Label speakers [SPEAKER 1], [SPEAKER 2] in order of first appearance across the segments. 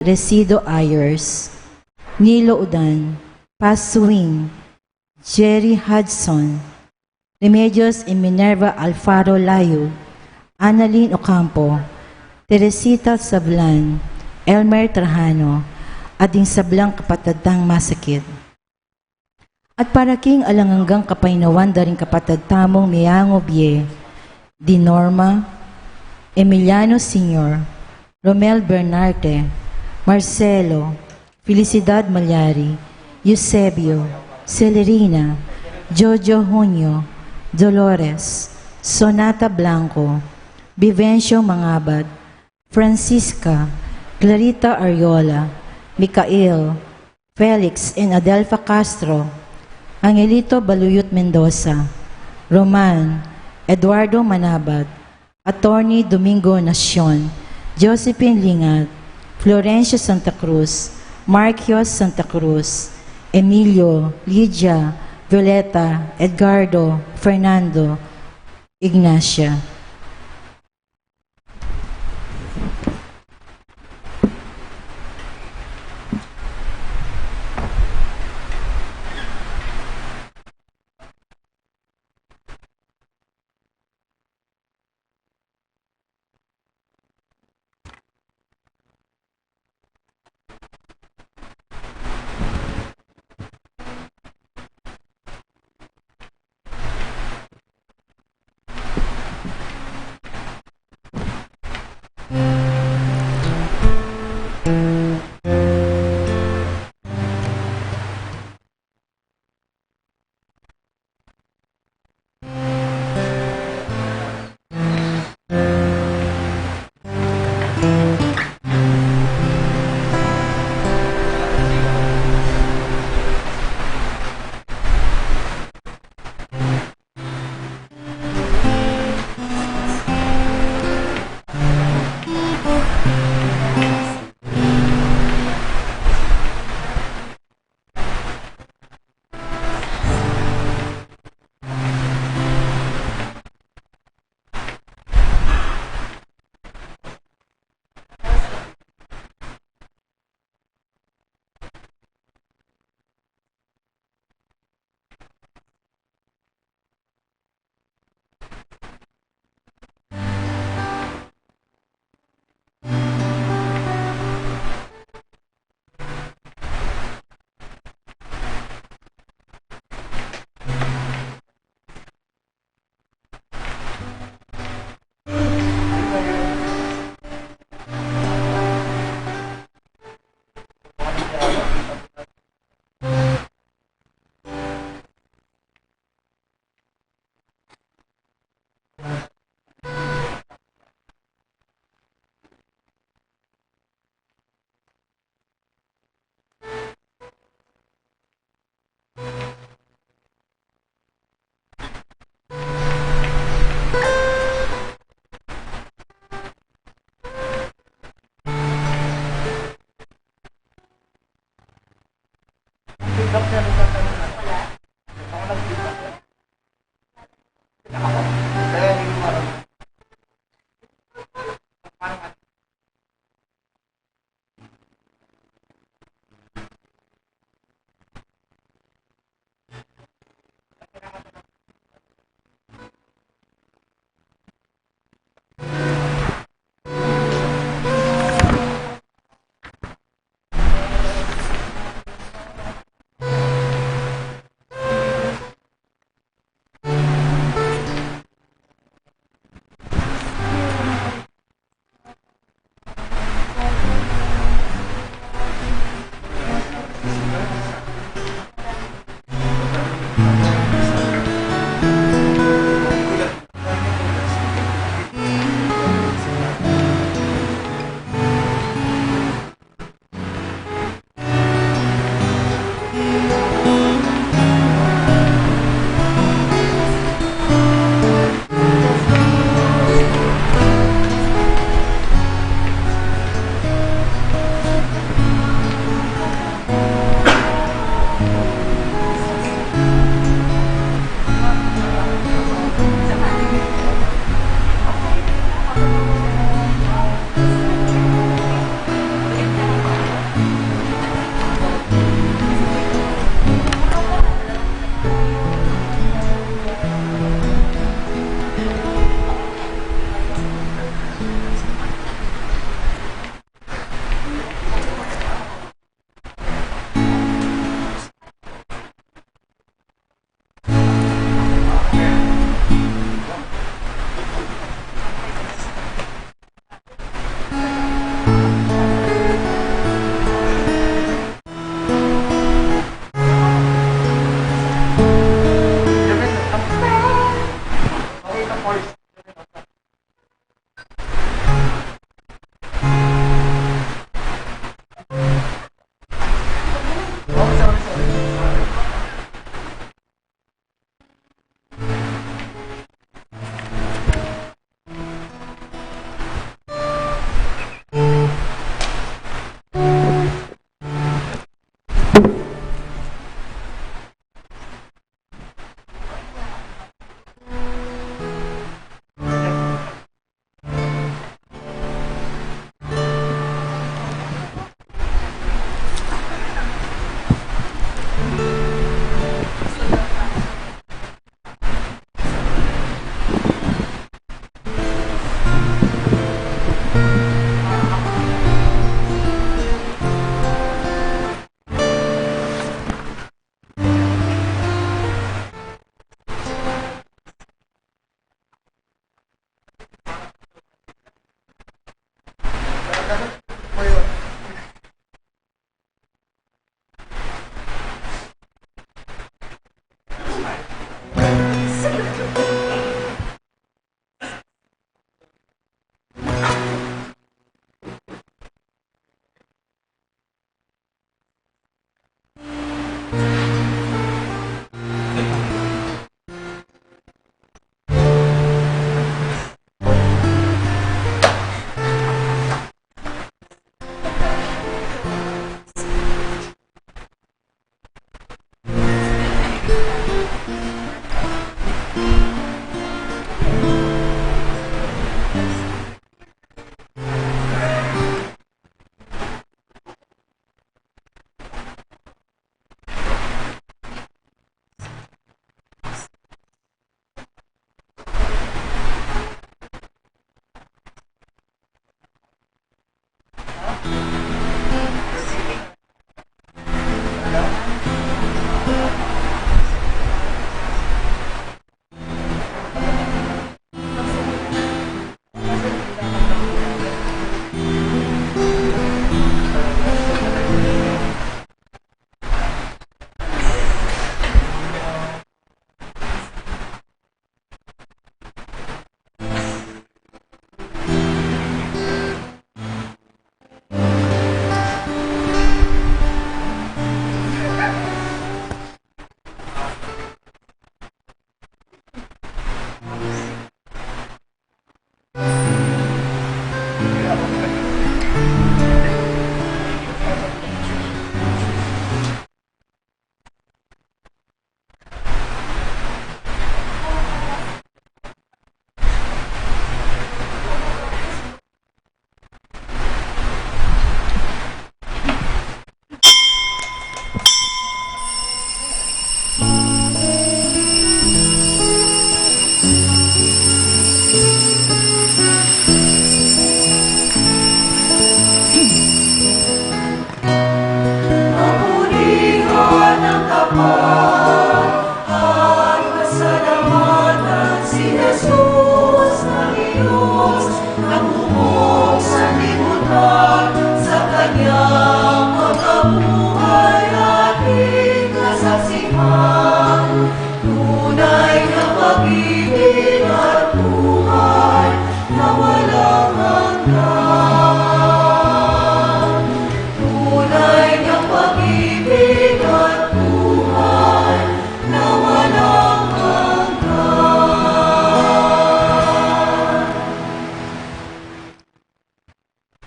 [SPEAKER 1] Resido Ayers, Nilo Udan, Paz Swing, Jerry Hudson, Remedios y Minerva Alfaro Layo, Annalyn Ocampo, Teresita Sablan, Elmer Trajano, ading sablang kapatadang masakit. At para king alanganggang kapainawan daring kapatad tamong Miango Bie, Di Norma, Emiliano Sr., Romel Bernarte, Marcelo, Felicidad Malyari, Eusebio, Celerina, Jojo Junio, Dolores, Sonata Blanco, Vivencio Mangabad, Francisca, Clarita Ariola, Micael, Felix and Adelfa Castro, Angelito Baluyot Mendoza, Roman, Eduardo Manabat, Attorney Domingo Nacion, Josephine Lingat, Florencio Santa Cruz, Marquios Santa Cruz, Emilio, Lydia, Violeta, Edgardo, Fernando, Ignacia.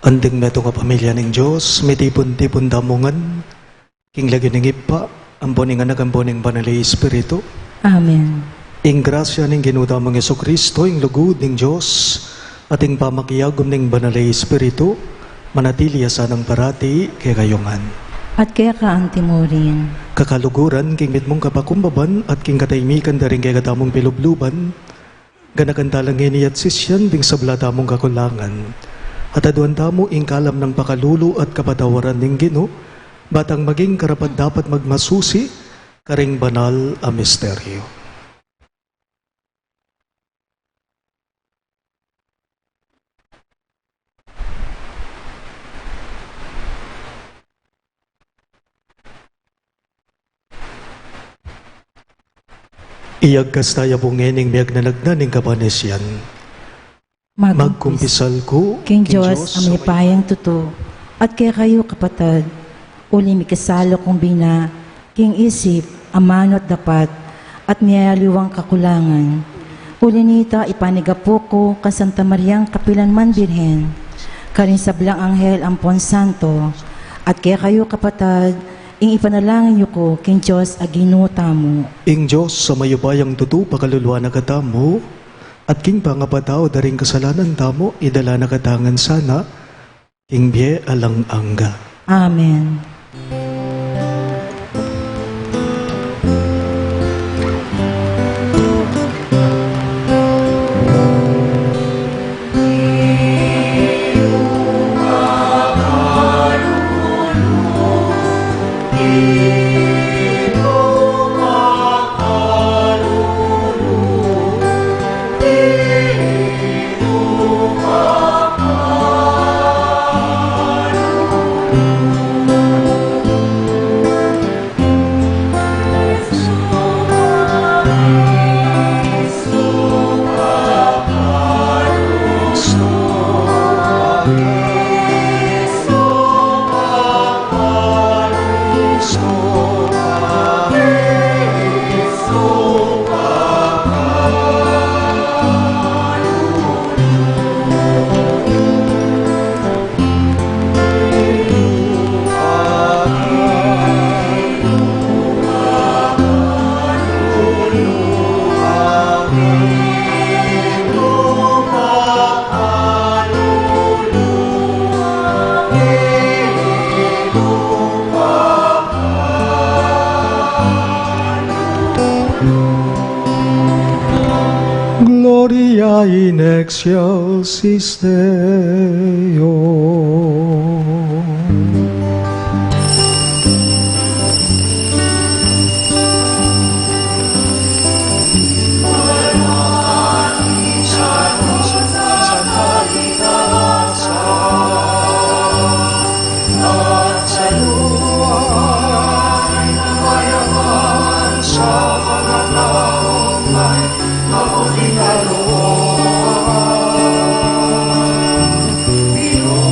[SPEAKER 2] Andeng meto nga pamilya ng Diyos, may tipon-tipon damungan, king lagi ng ipa, amboning anak amboning banali Espiritu.
[SPEAKER 1] Amen.
[SPEAKER 2] Ing grasya ng ginudamang Yeso Kristo, ing lugod ng Diyos, at ing pamakiyagom ng banali Espiritu, manatili sa ng parati kay kayungan.
[SPEAKER 1] At kaya ka ang timurin.
[SPEAKER 2] Kakaluguran, king mitmong kapakumbaban, at king kataymikan da rin kay katamong pilubluban, ganakantalangin ni at sisyan, ding sablata mong kakulangan. At aduan tamo ing kalam ng pakalulu at kapatawaran ng Ginoo, batang maging karapat dapat magmasusi, karing banal a misteryo. Iyag kastaya bungening biyag na nagnaning kapanesyan. Magkumpisal ko,
[SPEAKER 1] King Diyos, ang may payang tuto, at kaya kayo kapatad, uli may kasalo kong bina, King isip, amano at dapat, at niyaliwang kakulangan. Uli nita ipanigapo ko ka Santa Mariang Kapilanman Birhen, karin sablang anghel ampon santo, at kaya kayo kapatad, ing ipanalangin niyo ko, King Diyos, aginuta mo.
[SPEAKER 2] Ing Diyos sa mayubayang tuto pakaluluwa na katamo, at king pangapatao daring kasalanan tamo, idala na katangan sana, king biye alang angga.
[SPEAKER 1] Amen.
[SPEAKER 2] Gloria in excelsis Deo.
[SPEAKER 3] Pino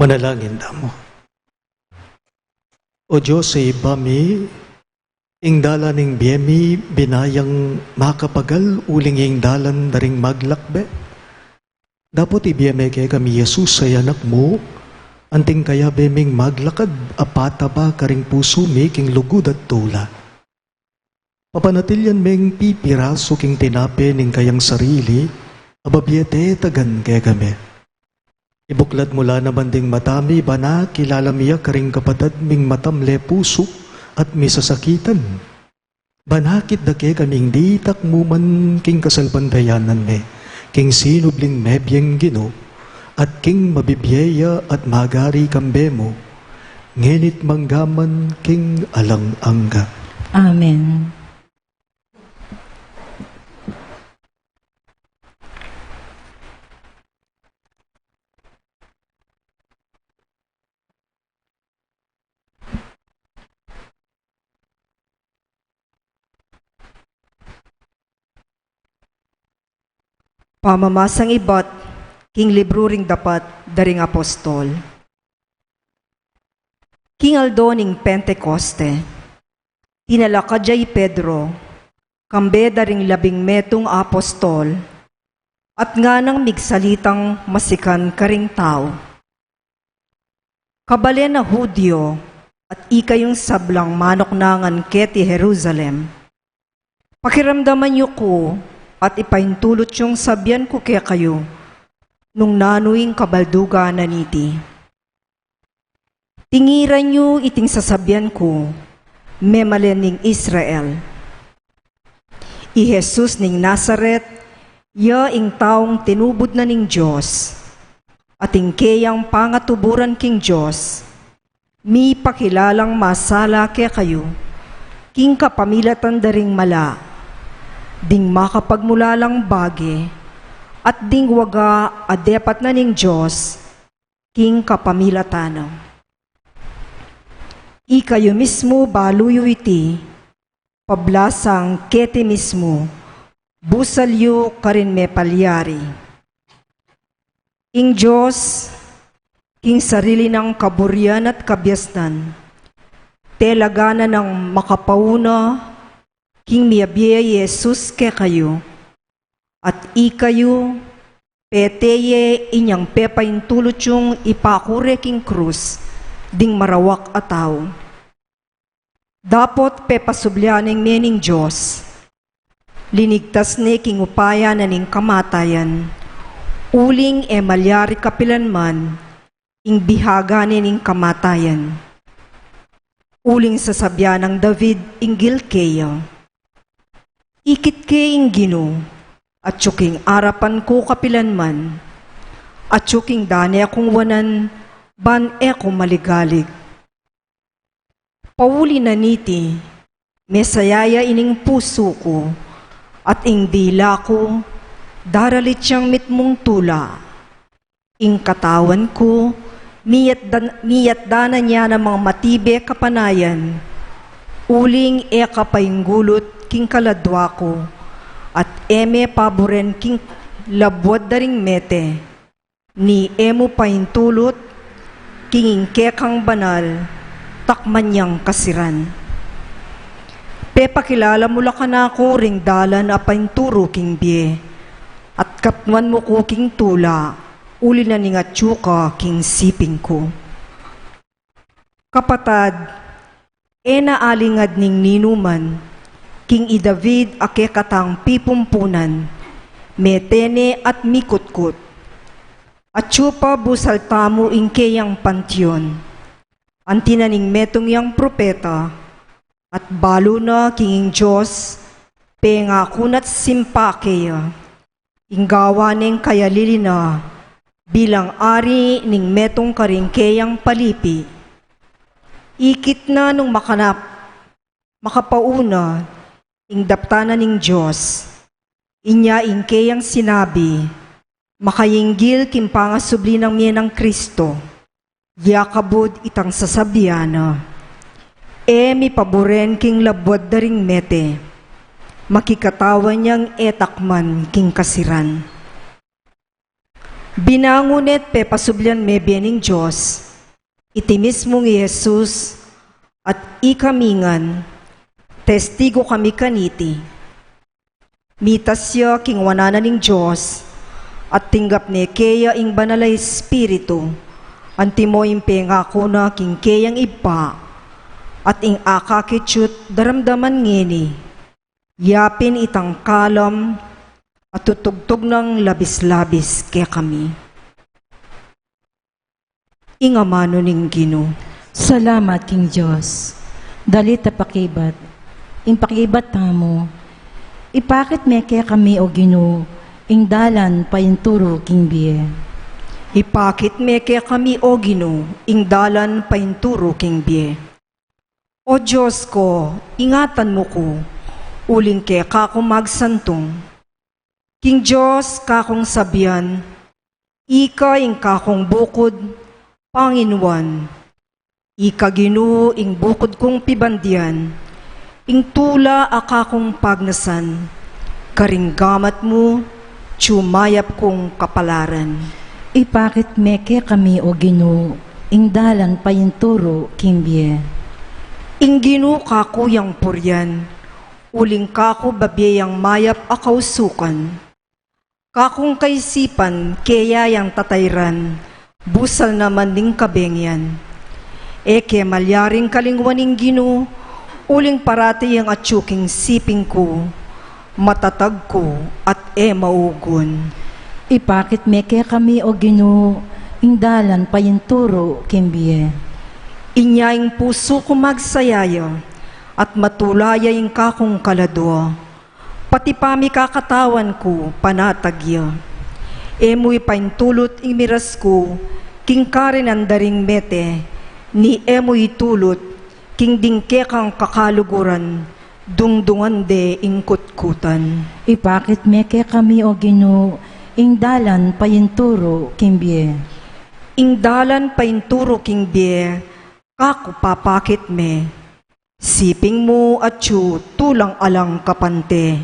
[SPEAKER 2] Manalangin damo. O Diyos sa ibami, ing dala ning biyemi binayang makapagal uling ing dalan daring maglakbe. Dapot ibiyeme kay kami Jesus sa anak mo, anting kaya beming maglakad apata ba karing puso mi king lugod at tula. Papanatilyan meng pipiraso king tinape ning kayang sarili, ababiyete tagan kay kami. Ibuklat mula naman ding matami ba na kilala miya karing kapatad ming matamle puso at misasakitan. Banakit da ke kaming di takmuman king kasalbandayanan me, king sinubling mebyeng Gino, at king mabibyeya at magari kambe mo, ngenit manggaman king alang-angga.
[SPEAKER 1] Amen.
[SPEAKER 3] Pamamasang ibat, king libro ring dapat daring apostol. King aldo ning Pentecoste, tinalaka jay Pedro, kambe daring 12 apostol, at nga nang migsalitang masikan karing tao. Kabale na Hudyo, at ikayong sablang manok nangan keti Jerusalem, pakiramdaman niyo ko, at ipaintulot yung sabyan ko kaya kayo, nung nanuing kabalduga na niti. Tingiran nyo iting sasabyan ko, memalen ning Israel. I Jesus ning Nazaret, ya ing taong tinubod na ning Diyos, at ing kayang pangatuburan king Diyos, mi pakilalang masala kaya kayo, king kapamilatan daring mala, ding makapagmulalang bagi, at ding waga adepat na ning Diyos, king kapamilatanaw. Ikayo mismo baluyo iti, pablasang kete mismo, busalyo karin me palyari. Ing Diyos, king sarili ng kaburyan at kabyasnan, telagana ng makapauna, king miyabiya Jesus ke kayo, at ikayo, peteye inyang pepaintulot yung ipakure king krus, ding marawak ataw. Dapot pepasublyaning nening Diyos, linigtas ne king upaya na ning kamatayan, uling malyari kapilanman, ing bihaga ning kamatayan. Uling sasabyan ng David ing Gilkea, ikit ke ing Gino, at tsuking arapan ko kapilanman, at tsuking dani akong wanan, ban ko maligalig. Pauli na niti, mesayaya ining puso ko, at ing dila ko, daralit siyang mitmong tula. Ing katawan ko, miyat dana niya ng mga matibe kapanayan, uling kapainggulot king kaladwa ko, at paboren king labwad daring mete, ni emo paintulot, king ingkekang banal, takman niyang kasiran. Pepakilala mula ka na ako ring dalan a painturo king bie, at kapman mo ko king tula, uli na ning atsuka king siping ko. Kapatad, naalingad ning ninuman, king i David ake katang pipumpunan, metene at mikutkut. At tsupa busal tamo ing keyang pantyon, antinaning metong yang propeta, at balo na king Diyos, penga kunat simpakeya, ing gawa ning kayalili na, bilang ari ning metong karing keyang palipi. Ikit na nung makapauna, ing daptana ning Diyos, inya ing keyang sinabi, makayinggil kimpangasubli ng miyan ng Kristo, yakabod itang sasabiana, mi paboren king labwad daring mete, makikatawan niyang etakman king kasiran. Binangunet pe pasublyan me biening Diyos, iti mismong Jesus, at ikamingan, testigo kami kaniti. Mitasya king wanana ning Diyos, at tinggap ne keya ing banalay Espiritu, antimo impe ngako na king keyang ipa, at ing akakitsut daramdaman ngeni, yapin itang kalam, at tutugtog ng labis-labis kaya kami. Ingamano ning Ginoo.
[SPEAKER 1] Salamat, King Diyos. Dalit pakibat. Ing pakibat tamo. Ipakit me kaya kami o Ginoo, ing dalan payinturo King Bie.
[SPEAKER 3] Ipakit me kaya kami o Ginoo, ing dalan painturo King Bie. O Diyos ko, ingatan mo ko, uling kaya kako magsantong. King Diyos, kakong sabihan, ika ing kakong bukod, Panginuan. Ika Ginoo ing bukod kong pibandian, ing tula akakong pagnasan, karinggamat mo, tsumayap kong kapalaran.
[SPEAKER 1] Ipakit me kaya kami o Ginoo, ing dalan payinturo King Bie.
[SPEAKER 3] Ing Ginoo kakuyang puryan, uling kako babiyang mayap akausukan. Kakong kaisipan, kaya yang tatayran, busal naman ding kabengyan. Eke malyaring kalingwaning Ginoo, uling parati ang atsuking siping ko, matatag ko at maugon.
[SPEAKER 1] Ipakit me kaya kami o Ginoo, ing dalan payinturo King Bie.
[SPEAKER 3] Inyaing puso ko magsayaya, at matulaya yung kakong kaladwa. Pati pami kakatawan ko, panatagya. Emoy paintulot ing miras ko, king karin andaring mete, ni emoy tulot, king dingke kang kakaluguran, dungdungan de ing kutkutan.
[SPEAKER 1] Ipakit me kaya kami o Ginoo, ing dalan payinturo King Bie.
[SPEAKER 3] Ing dalan painturo King Bie, kako papakit me, siping mo at tulang alang kapante,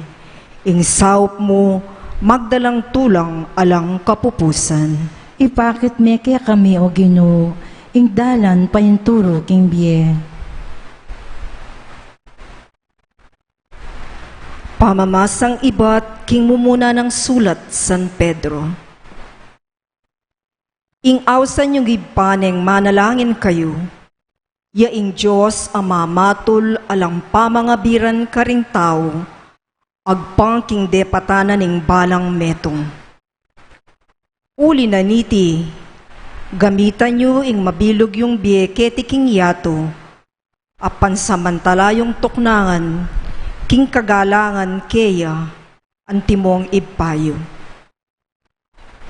[SPEAKER 3] ing saup mo, magdalang tulang alang kapupusan.
[SPEAKER 1] Ipakit me kaya kami o Ginoo, ing dalan payinturo King Bie.
[SPEAKER 3] Pamamasang iba't king mumuna ng sulat San Pedro. Ing awsan yung ibaneng manalangin kayo, yaing Diyos ama matul alang pamangabiran karing tao, agpangking depatanan ning balang metong. Uli na niti, gamitan nyo ing mabilog yung bieketi king yato, apan samantala yung tuknangan, king kagalangan keya, antimong ipayo.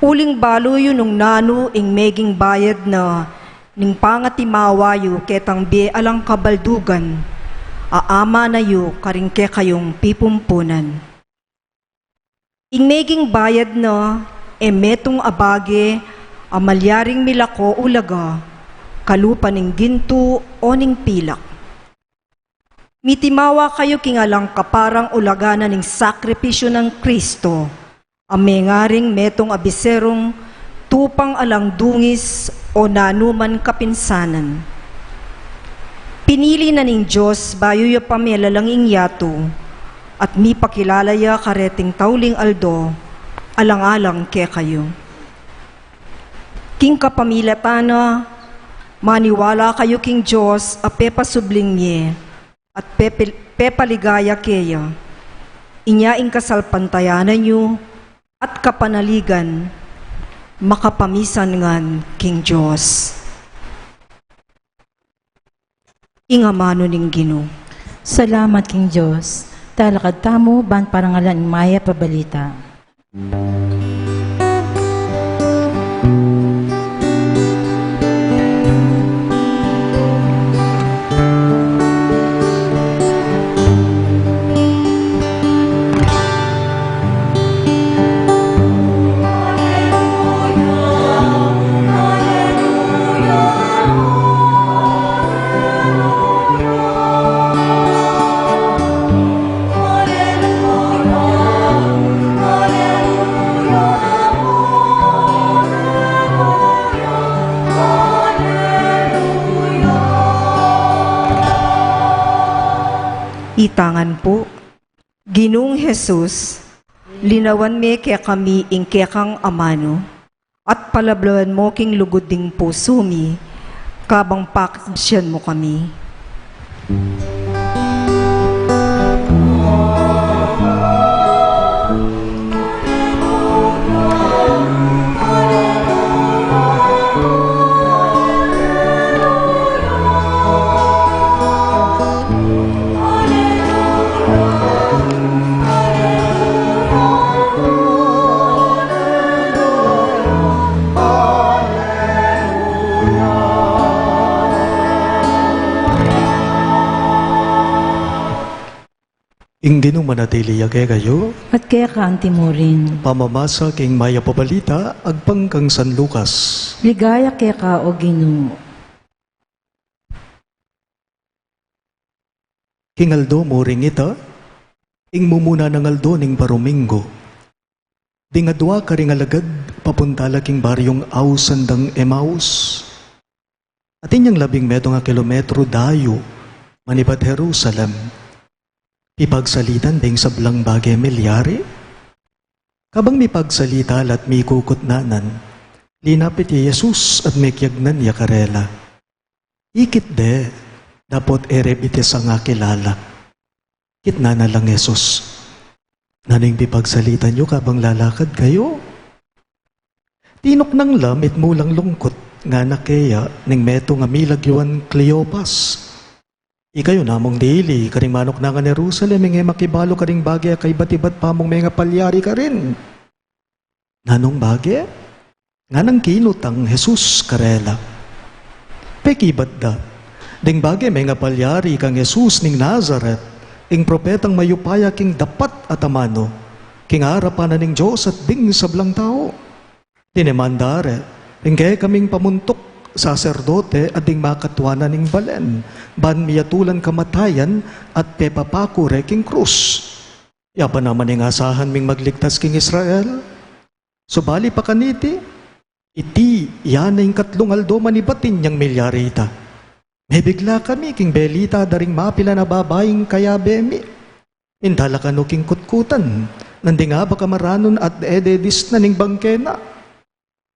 [SPEAKER 3] Uling baloyo nung nano ing meging bayad na ning pangatimawayo ketang bie alang kabaldugan, aama na yu karingke kayong pipumpunan. Ing meging bayad na emetong abage amalyaring milako ulaga, kalupa ning ginto o ning pilak. Mitimawa kayo kingalang kaparang ulagana ning sakripisyo ng Kristo, amengaring metong abiserong tupang alang dungis o nanuman kapinsanan. Pinili na ning Diyos bayo yu pamelalang ingyato, at mi pakilalaya kareting tauling aldo, alang-alang ke kayo. King kapamilatana, maniwala kayo king Diyos a pepasubling niye, at pepaligaya keya, inyaing kasalpantayanan nyo, at kapanaligan, makapamisan ngan king Diyos. Ingamano ning Ginoo.
[SPEAKER 1] Salamat King Diyos. Talakad tamo ban parangalan maya pabalita.
[SPEAKER 3] Ginoong Jesus, linawan me kaya kami ing kekang amano, at palablawan mo king lugod ding puso mi, kabang pakasyan mo kami.
[SPEAKER 2] Ingdino manatili kayo,
[SPEAKER 1] At kaya ka ang timurin.
[SPEAKER 2] pamamasa king maya pabalita, agpangkang San Lucas.
[SPEAKER 1] Ligaya kaya ka o Ginoo.
[SPEAKER 2] King Aldo mo ring ita, ing mumuna ng Aldo ning Baromingo. Dingadwa ka ring alagad, papuntala king baryong Ausandang Emmaus. At inyang 12 kilometro dayo, manipat Jerusalem. Ipagsalitan ding sablang bagay milyari. Kabang mipagsalita at may kukutnanan, linapit ni Jesus at may kyagnan niya karela. Ikit de, dapat erebitis ang kilala. Kitna na lang Jesus. Naning pipagsalita niyo kabang lalakad kayo? Tinok ng lamit mulang lungkot, nga na kaya ning meto nga milagyuan Cleopas. Ikayo namong dili, karing manok na nga Jerusalem, ngay makibalo karing bagay kay bat-ibat pa mong mga palyari ka rin. Nanong bagay? Nga nang kinutang Jesus karela. Pekibat da, ding bagay mga palyari kang Jesus ning Nazareth, ing propetang mayupaya king dapat at amano, king harapan na ning Diyos at ding sablang tao. Tinemandare, ing kaya kaming pamuntok, saserdote at ding makatwanan ning balen, ban miyatulan kamatayan at pepapako reking krus. Yapa naman ing asahan ming magligtas king Israel. Subali pa kaniti, iti yan ing 3 aldo manibatin niyang milyarita. May bigla kami king belita daring mapila na babaeng kaya bemi. Indala ka no king kutkutan, nandi nga baka maranon at ededis na ning bangkena.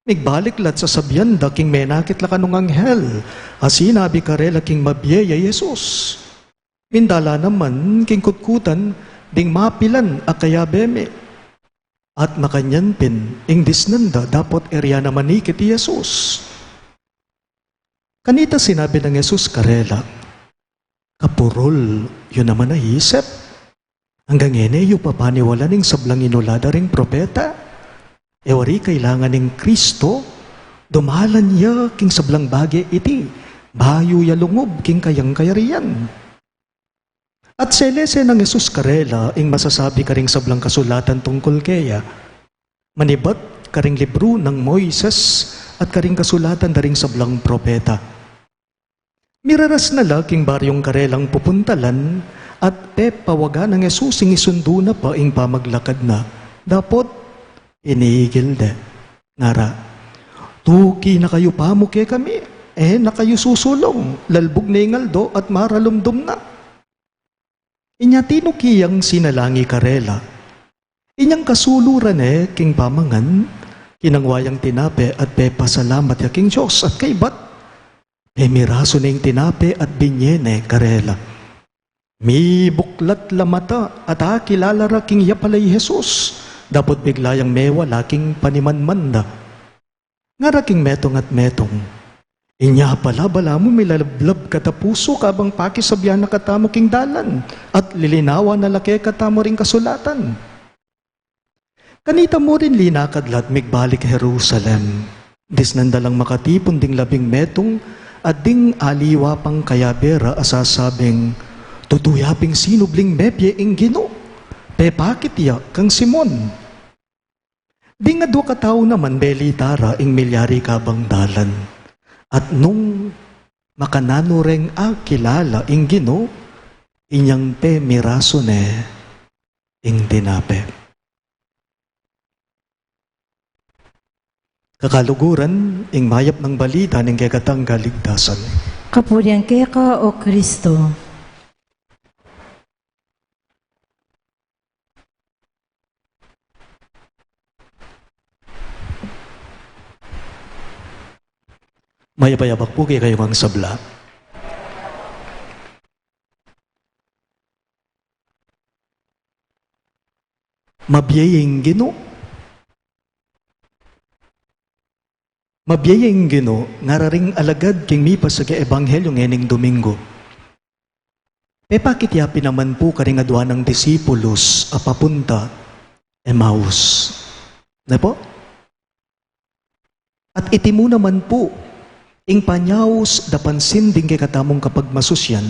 [SPEAKER 2] Migbalik lat sa sabyan da king menakit la kanong anghel, asinabi karela king mabiyaya Jesus. Mindala naman king kutkutan, ding mapilan akaya beme. At makanyan pin, ing disnanda dapat erya na manikit ni Jesus. Kanita sinabi ng Jesus karela, kapurol, yun naman naisip. Hanggang ene yu papaniwala ning sablang inulada ring propeta. Ewari kailangan ng Kristo, dumalan niya king sablang bagay iti, bayo ya lungob king kayang kayarian. At selese ng Jesus karela, ing masasabi karing sablang kasulatan tungkol kaya, manibat karing libro ng Moises at karing kasulatan daring sablang propeta. Miraras na laking baryong karelang pupuntalan at pawaga ng Jesus ing isundo na pa ing pamaglakad na. Dapat iniigil de. Ngara, tuki na kayo pamuke kami. Na kayo susulong. Lalbog na ingaldo at maralumdum na. Inya tinukiyang sinalangi karela. Inyang kasuluran king pamangan. Kinangwayang tinape at pasalamat ya king Diyos at kay bat. Miraso na yung tinape at binyene karela. Mi buklat lamata at kilala ra king yapalay Jesus. Dapat biglayang mewa laking panimanmanda. Nga raking metong at metong. Inya pala bala mo milalablab katapuso kabang pakisabyan na katamo king dalan at lilinawa na laki katamo ring kasulatan. Kanita mo rin linakadlat migbalik Jerusalem. Disnandalang makatipon ding 12 metong at ding aliwa pang kayabera asasabing tutuyaping sinubling mepye ing Ginoo. Pepakit ya kang Simon. Di nga 2 katao naman belitara ing milyari kabang dalan. At nung makananureng kilala ing Ginoo, inyang miraso ne ing dinape. Kakaluguran ing mayap ng balita ning kagatang kaligtasan.
[SPEAKER 1] Kapurian kaya ka o Kristo.
[SPEAKER 2] Mayapayabak po kayo ang sabla. Mabiyayeng Ginoo. Mabiyayeng Ginoo, ngararing alagad king mipas sa ebanghelyo ngening Domingo. Pepakityapi naman po karing adwa ng disipulos a papunta Emmaus. Na po? At iti mo naman po, ing panyaws da pansin ding kay katamong kapag masusyan,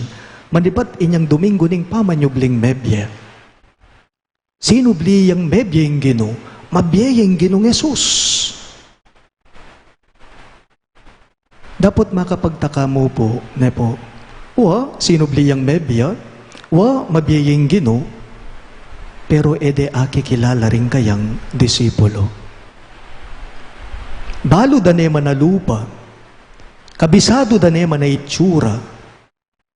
[SPEAKER 2] manibat inyang Domingo ning pamanyubling mebye. Sinubli yang mebyeng Ginoo, mabiyayeng Ginoong Yesus. Dapat makapagtaka mo po, nepo, sinubli yang mebya, mabiyayeng Ginoo, pero ede aki kilala rin kayang disipulo. Balo da nema na lupa, kabisado da nema na itsura,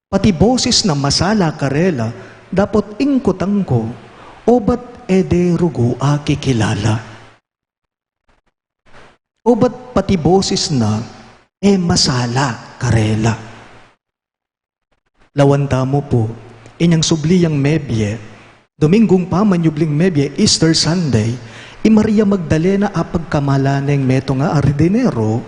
[SPEAKER 2] pati boses na masala karela, dapat ingkutang ko, obat ede rugo aki kilala. Obat pati boses na, masala karela. Lawanta mo po, inyang subliyang mebye, Domingong pamanyubling mebye, Easter Sunday, Maria Magdalena apagkamalaneng meto nga ardinero,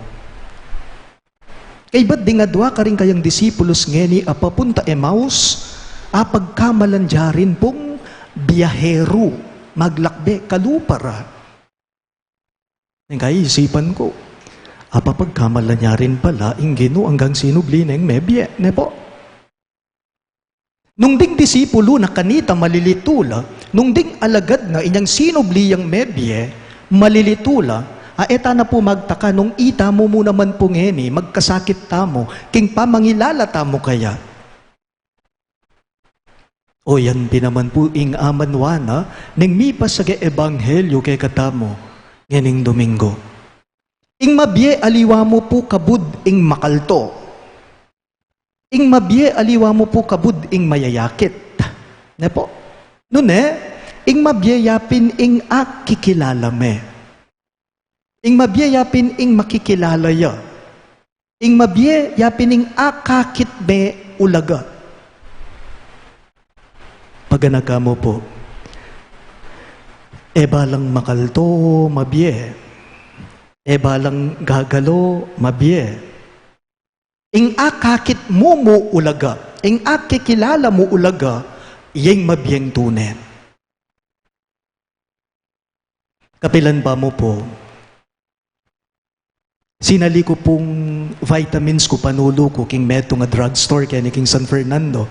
[SPEAKER 2] kay ba't di nga dwa ka rin kayang disipulos ngeni apapunta Emmaus, apagkamalan dyarin pong biyahero, maglakbe, kalupara. Kaya isipan ko, apapagkamalan niya rin pala, Ginoo hanggang sinubli ng mebye, ne po? Nung ding disipulo na kanita malilitula, nung ding alagad nga inyang sinubli yang mebye, malilitula, eta na po magtaka, nung ita mo muna man po ngeni, magkasakit tamo, king pamangilala tamo kaya. O yan pinaman po ing amanwana, ning mipas sa ebanghelyo kay katamo, ngening Domingo. Ing mabye aliwa mo po kabud ing makalto. Ing mabye aliwa mo po kabud ing mayayakit. Ne po? Nune, ing mabye yapin ing akikilala me. Ing mabye yapin ing makikilala ya. Ing mabye yapin ing akakit me ulaga. Paganaga mo po, balang makalto, mabye. Balang gagalo, mabye. Ing akakit mo ulaga, ing akikilala mo ulaga, iyeng mabiyeng tunen. Kapilan pa mo po, sinali ko pong vitamins ko, panulo ko, king meto nga drugstore kaya ni King San Fernando.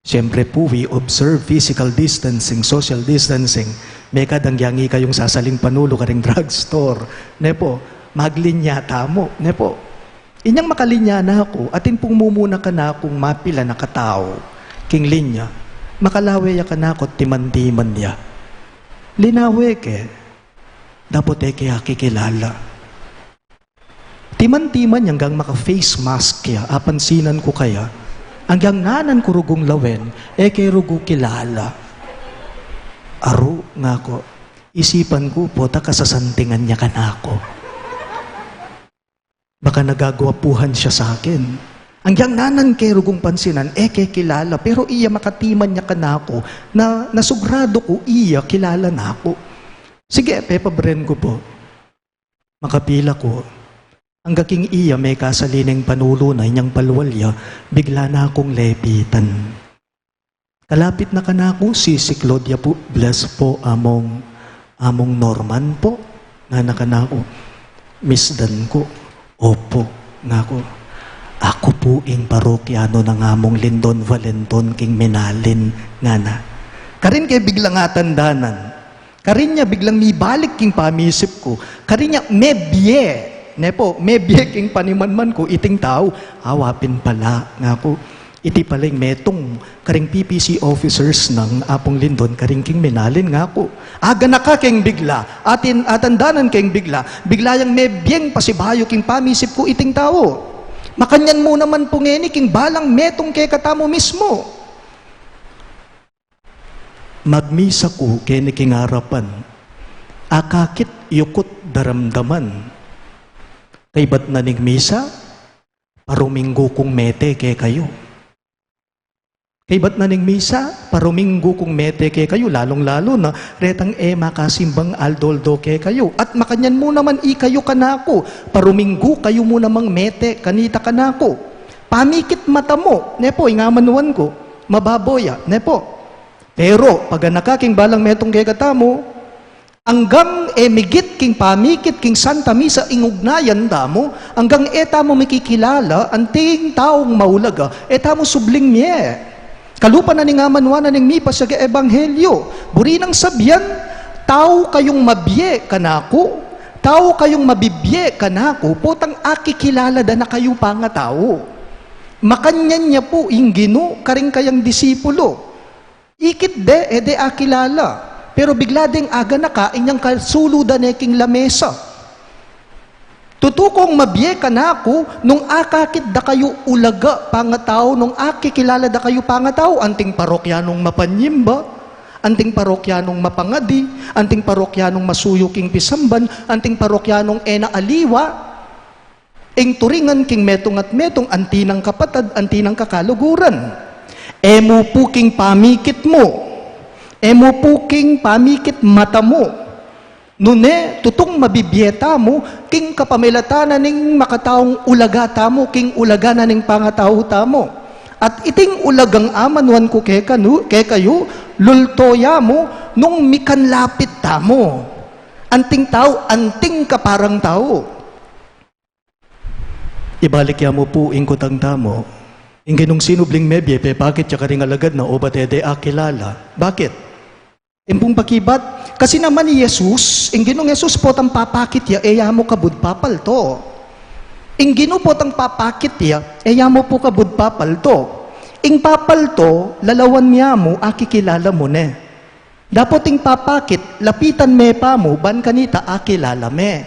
[SPEAKER 2] Siyempre po, we observe physical distancing, social distancing. May kadangyangi kayong sasaling panulo ka ring drugstore. Ne po, maglinya tamo. Ne po, inyang makalinya na ako, atin pong mumuna ka na akong mapila na katao, king linya, makalawe ya ka na ako, timan-timan ya. Linawe ke, dapat kaya kikilala. Timan-timan hanggang maka-face mask ya, apansinan ko kaya, hanggang nanan ko rugong lawen, kay rugo kilala. Aro nga ko, isipan ko po, kasasantingan niya ka na ako. Baka nagagwapuhan siya sa akin. Hanggang nanan kay rugong pansinan, kay kilala, pero iya makatiman niya ka na ako, na nasugrado ko, iya kilala na ako. Sige, pepabren ko po. Makapila ko. Hanggang king iya may kasalining panulo na inyang palwalya, bigla na akong lepitan. Kalapit na ka na ako, si Claudia po, bless po among Norman po, nga na ka na ako. Miss Dan ko, opo, nga ko. Ako po ing parokyano ng among Lindon Valenton king Menalin nga na. Karin kay biglang atandanan. Karin niya biglang mibalik king pamisip ko. Karin niya mebye. Nepo, mebye king panimanman ko iting tao. Awapin pala nga ko. Iti paling metong karing PPC officers ng Apong Lindon, karing king Menalin nga ko. Aga na ka king bigla, atandanan king bigla, bigla yang mebyeng pasibayo king pamisip ko iting tao. Makanyan mo naman po ngeni king balang metong kay katamo mismo. Magmisa ko kini king harapan, akakit yukot daramdaman. Kay ba't nanig misa? paruminggo kong mete ke kayo. Kay ba't na ning misa, paruminggo kong mete ke kayo, lalong-lalo na retang makasimbang aldoldo ke kayo. At makanyan mo naman kayo kanako, paruminggo kayo mo namang mete, kanita kanako. Pamikit mata mo, nepo, ingamanuan ko, mababoya, nepo. Pero, pag nakaking balang metong ke katamo, hanggang migit king pamikit king Santa Misa ingugnayan damo, hanggang mo makikilala, anting taong maulaga, mo subling miye. Kalupa na nga manwana ning mipas sa ebanghelyo. Buri ng sabyan, tao kayong mabye kanako, tao kayong mabibye kanako, potang akikilala da na kayo pa nga tao. Makanyan niya po ingino, karing kayang disipulo. Ikit de akilala. Pero bigla ding aga na ka, inyang kasulo da neking lamesa. Tutukong mabye ka na ako, nung akakit da kayo ulaga pangatao, nung akikilala da kayo pangatao, anting parokyanong mapanyimba, anting parokyanong mapangadi, anting parokyanong masuyo king pisamban, anting parokyanong aliwa, ing turingan king metong at metong, antinang kapatad, antinang kakaluguran. Emo po king pamikit mo, emo po king pamikit mata mo, nune, tutong mabibyeta mo, king kapamilata na ning makataong ulaga mo, king ulaga na ning pangatao mo. At iting ulagang amanwan ko ke kayo, lultoya mo, nung mikanlapit mo. Anting tao, anting kaparang tao. Ibalik ya mo po ingkotang tamo. Inginong sinubling mebye, pe bakit siya karing alagad na o batede akilala? Bakit? Impong pakibat, kasi naman ni Jesus, ginong Jesus po tang papakit ya, mo kabud papal to. Gino po tang papakit ya, mo po kabud papal to. Papal to, lalawan niya mo, akikilala mo ne. Dapat papakit, lapitan me pa mo, ban kanita akilala me.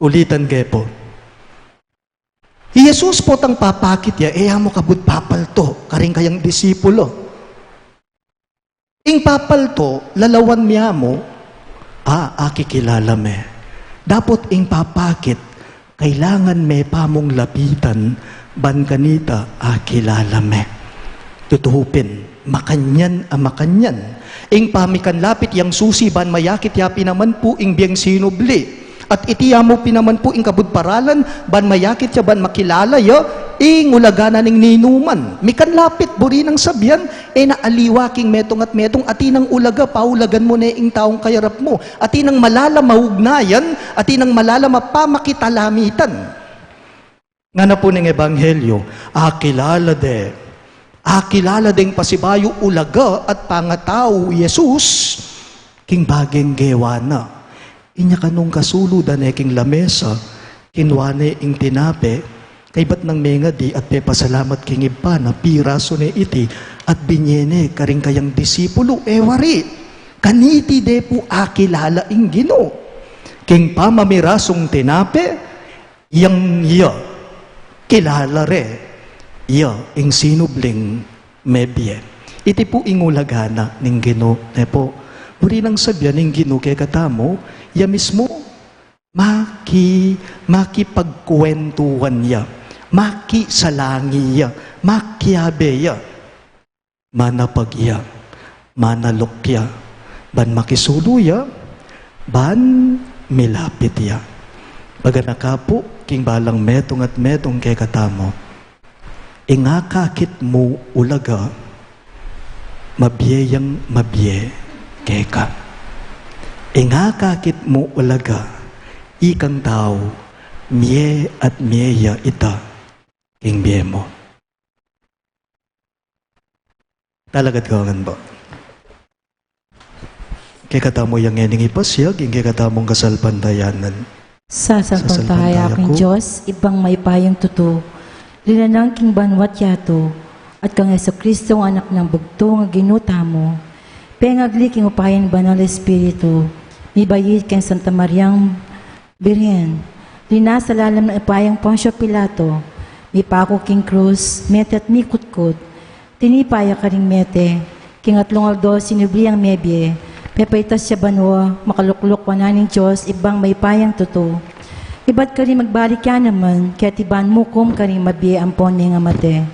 [SPEAKER 2] Ulitan kayo po. Jesus po tang papakit ya, mo kabud papal to, karing kayang disipulo. Papal to, lalawan niya mo, akikilala me. Dapat papakit, kailangan me pamong lapitan, ban kanita, akilala me. Tutuhupin, makanyan. Pamikan lapit yang susi, ban mayakit yapi naman po, biyang sinubli. At itiya mo pinaman po kabud paralan, ban mayakit ya, ban makilala ulagana ning ninuman. Mikan lapit, buri ng sabyan, naaliwa king metong at metong, atinang ulaga, paulagan mo na taong kayarap mo. Atinang malala maugnayan, atinang malala mapamakitalamitan. Nga na po ng ebanghelyo, akilala deng pasibayo ulaga at pangatao Jesus, king bageng gewana. Inya kanong kasuludan king lamesa, kinwane ing tinape, kay ba't nang mengadi at pepasalamat king iba na piraso ne iti, at binyene karing kayang disipulo, wari, kaniti de po akilala ing Gino. King pamamirasong tinape, yang kilala re, ing sinubling mebye. Iti po ingulagana ning Gino, ne po, buri nang sabyan ning Gino kay katamo, mismo, makipagkwentuhan makisalangi makiabe manapagya, manalokya, ban makisuluya, ban milapit Baga nakapo, king balang metong at metong kay katamo, ingakakit mo ulaga, mabiyayang mabiye kay ka. Ingakakit mo ulaga, ikang tao, miye at miyeya ita, king biye mo. Talagat kawangan ba? Kaya katamo yung ening ipasyag, yung kaya katamong kasalpantayanan.
[SPEAKER 1] Sa sampantaya aking Diyos, ibang may payang tuto, linanang king banwat yato, at kang Yesu Kristo ang anak ng bugto nga ginuta mo, pengagli king upayan banal Espiritu, mibayit kay Santa Mariang Birhen, linasa lalam ng ipayang Poncio Pilato, mipako king krus, mete at mikutkot, tinipaya ka ring mete, king atlong aldo sinubliang mebye, pepaitas siya banwa, makaluklok wananing Diyos, ibang may payang tuto. Iba't ka rin magbalik yan naman, kaya tiban mo kum ka rin mabiye ang pone nga mate.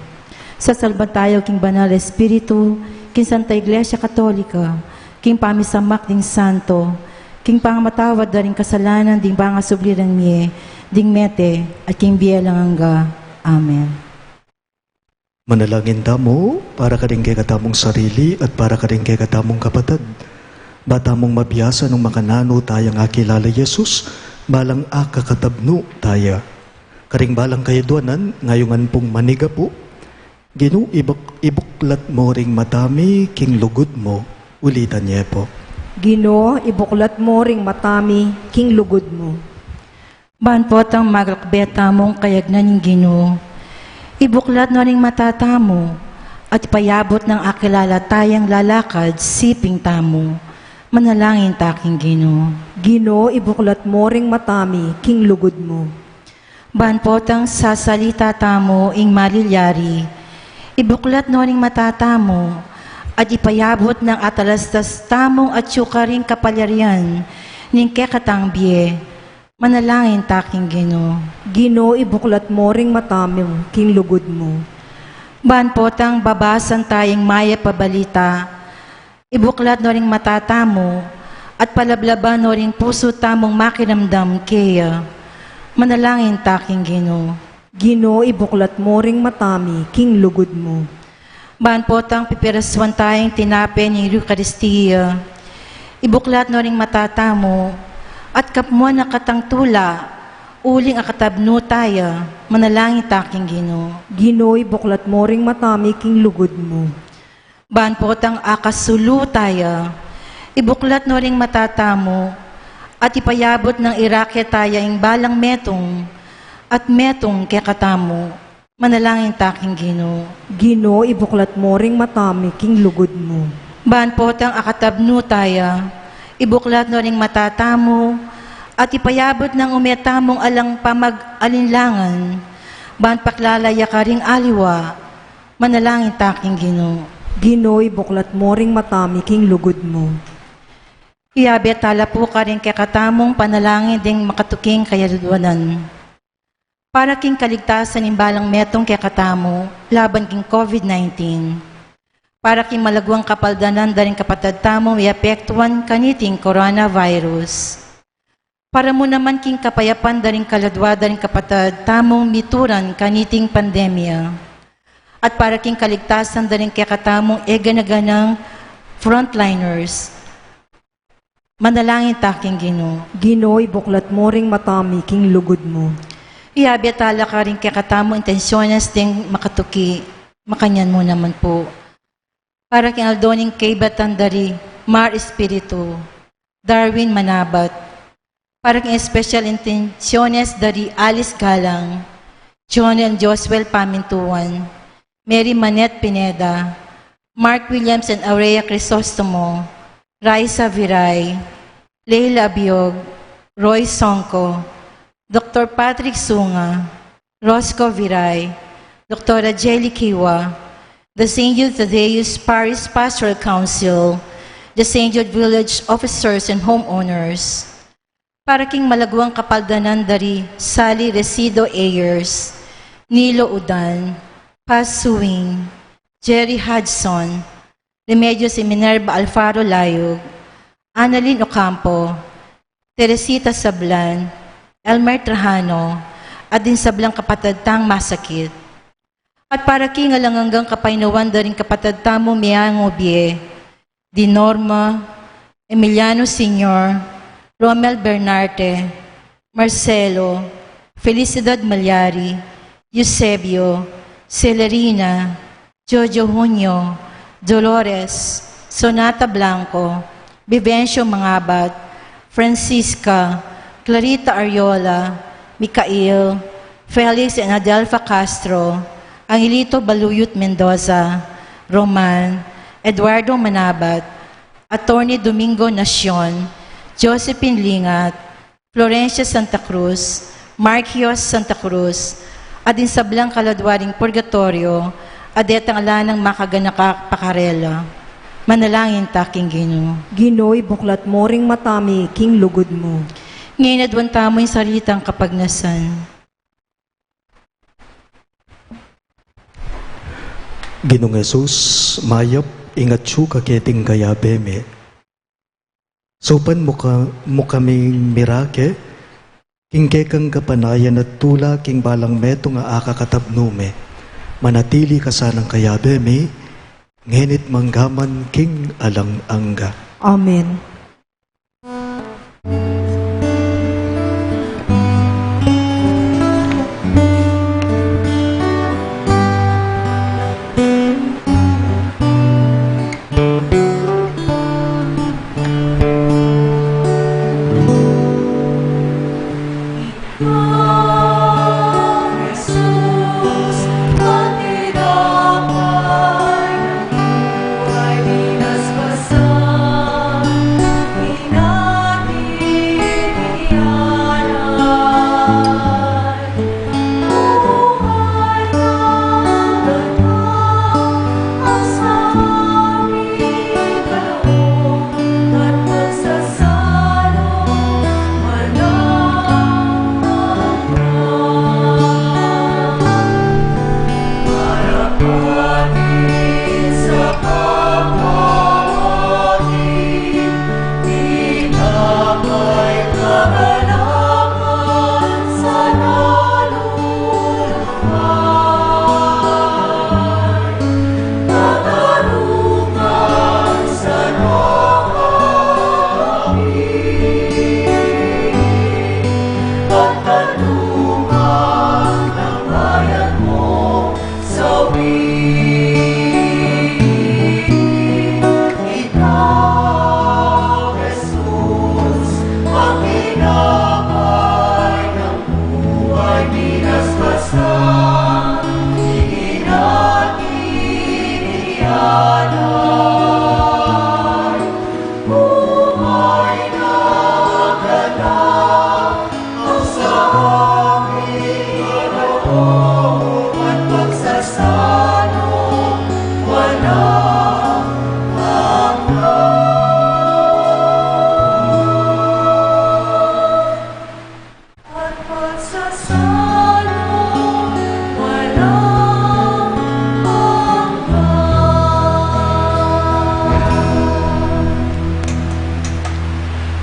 [SPEAKER 1] Sa salban tayo king banal espiritu, king Santa Iglesia Katolika, king pamisamak ding santo, king pangamatawad da rin kasalanan, ding pangasubliran miye, ding mete, at king biyelang hangga. Amen.
[SPEAKER 2] Manalangin damo para ka rin kay katamong sarili at para ka rin kay katamong kapatid. Bata mong mabiyasa ng makanano tayang akilala Yesus, balang akakatabno taya. Karing balang kayadwanan, ngayongan pong maniga po, Ginu ibuklat mo ring matami, king lugod mo, ulitan niya po.
[SPEAKER 3] Ginoo, ibuklat mo ring matami, king lugod mo.
[SPEAKER 1] Ban po ang magakbeta mong kayagnan ng Ginoo. Ibuklat na ring matatamo at payabot ng akilala tayang lalakad, siping tamo. Manalangin taking Ginoo.
[SPEAKER 3] Ginoo, ibuklat mo ring matami, king lugod mo.
[SPEAKER 1] Ban po ang sasalita tamo ing marilyari. Ibuklat no ring matatamo at ipayabot ng atalastas tamong at syukaring kapalyarian ning kekatang biye. Manalangin taking Ginoo.
[SPEAKER 3] Ginoo, ibuklat mo ring matami, king lugod mo.
[SPEAKER 1] Ban potang babasan tayong maya pabalita. Ibuklat no ring matatamo at palablaban no ring puso tamong makinamdam kaya. Manalangin taking Ginoo.
[SPEAKER 3] Ginoo, ibuklat mo ring matami, king lugod mo.
[SPEAKER 1] Ban potang pipiraswan tayong tinape ng Eucharistia. Ibuklat no ring matatamo at kapmo na katangtula, uling akatabno tayo, manalangin taking Ginoo.
[SPEAKER 3] Ginoo, ibuklat mo ring matami, king lugod mo.
[SPEAKER 1] Ban potang akasulu tayo, ibuklat no ring matatamo at ipayabot ng irakya tayo ing balang metong at metong kekatamo, manalangin taking Ginoo.
[SPEAKER 3] Ginoo, ibuklat mo ring matami, king lugod mo.
[SPEAKER 1] Ban potang akatabno tayo, ibuklat no ring matatamo at ipayabot ng umetamong alang pamag-alinlangan, ban paklalaya ka ring aliwa, manalangin taking Ginoo.
[SPEAKER 3] Ginoo, ibuklat mo ring matami, king lugod mo.
[SPEAKER 1] Iabetala po ka rin kekatamong panalangin ding makatuking kayaludwanan. Para king kaligtasan ng balang metong kekatamo, laban king COVID-19. Para king malagwang kapaldanan daring kapatad tamo may apektuan kaniting coronavirus. Para mo naman king kapayapan daring kaladwa daring kapatad tamong mituran kaniting pandemya. At para king kaligtasan daring kekatamong eganaganang frontliners. Manalangin taking Ginoo.
[SPEAKER 3] Ginoo, ibuklat mo ring matami, king lugod mo.
[SPEAKER 1] Iabetala ka rin kekatamo intensyones ding makatuki, makanyan mo naman po. Para king Aldoning kay Batandari, Mar Espiritu, Darwin Manabat. Para king special intensyones dari Alice Galang, John and Joswell Pamintuan, Mary Manette Pineda, Mark Williams and Aurea Crisostomo, Raisa Viray, Leila Abiog, Roy Songko, Dr. Patrick Sunga, Roscoe Viray, Dr. Jelly Kiwa, the St. Jude Thaddeus Parish Pastoral Council, the St. Jude Village Officers and Homeowners, para king malagwang kapaldanan dari Sally Resido Ayers, Nilo Udan, Paz Suwing, Jerry Hudson, Remedios y Minerva Alfaro Layog, Annalyn Ocampo, Teresita Sablan, Elmer Trajano, at din sablang kapatid tang masakit. At para kingalang hanggang kapainawan da rin kapatid tamo Miango Bie, Di Norma, Emiliano Sr., Romel Bernarte, Marcelo, Felicidad Malyari, Eusebio, Celerina, Jojo Junio, Dolores, Sonata Blanco, Vivencio Mangabat, Francisca, Clarita Ariola, Mikael, Felix and Adelfa Castro, Angelito Baluyot Mendoza, Roman, Eduardo Manabat, Attorney Domingo Nacion, Josephine Lingat, Florencia Santa Cruz, Marquios Santa Cruz, at din sablang kaladwaring purgatorio, adetang alanang makaganaka pakarela. Manalangin taking Ginoo.
[SPEAKER 3] Ginoo, ibuklat mo ring matami, king lugod mo.
[SPEAKER 1] Ngayon adwanta mo yung salitang kapagnasan.
[SPEAKER 2] Ginong Jesus, mayap ingat siyo kaketing kaya beme. Sopan mo kaming mirake, king kang kapanayan at tula king balang meto nga akakatabnume. Manatili ka sanang kaya beme, ngenit manggaman king alang angga.
[SPEAKER 3] Amen.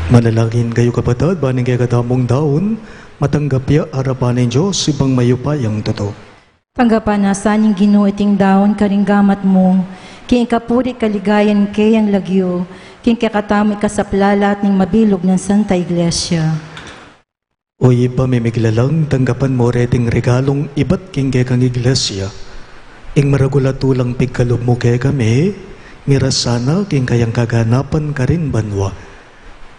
[SPEAKER 2] Manalangin kayo kapatid, baning kaya katamong daon, matanggap ya arapan ng Diyos, ibang mayupayang totoo.
[SPEAKER 1] Tanggapan na saning Ginoo iting daon karinggamat mo, king kapuri kaligayan kayang lagyo, king kakatami kasaplala at ning mabilog ng Santa Iglesia.
[SPEAKER 2] O iba may miglalang, tanggapan mo reting regalong iba't king kaya kang iglesia. Ing maragulatulang pigkalob mo kaya kami, mirasana king kayang kaganapan ka rin banwa.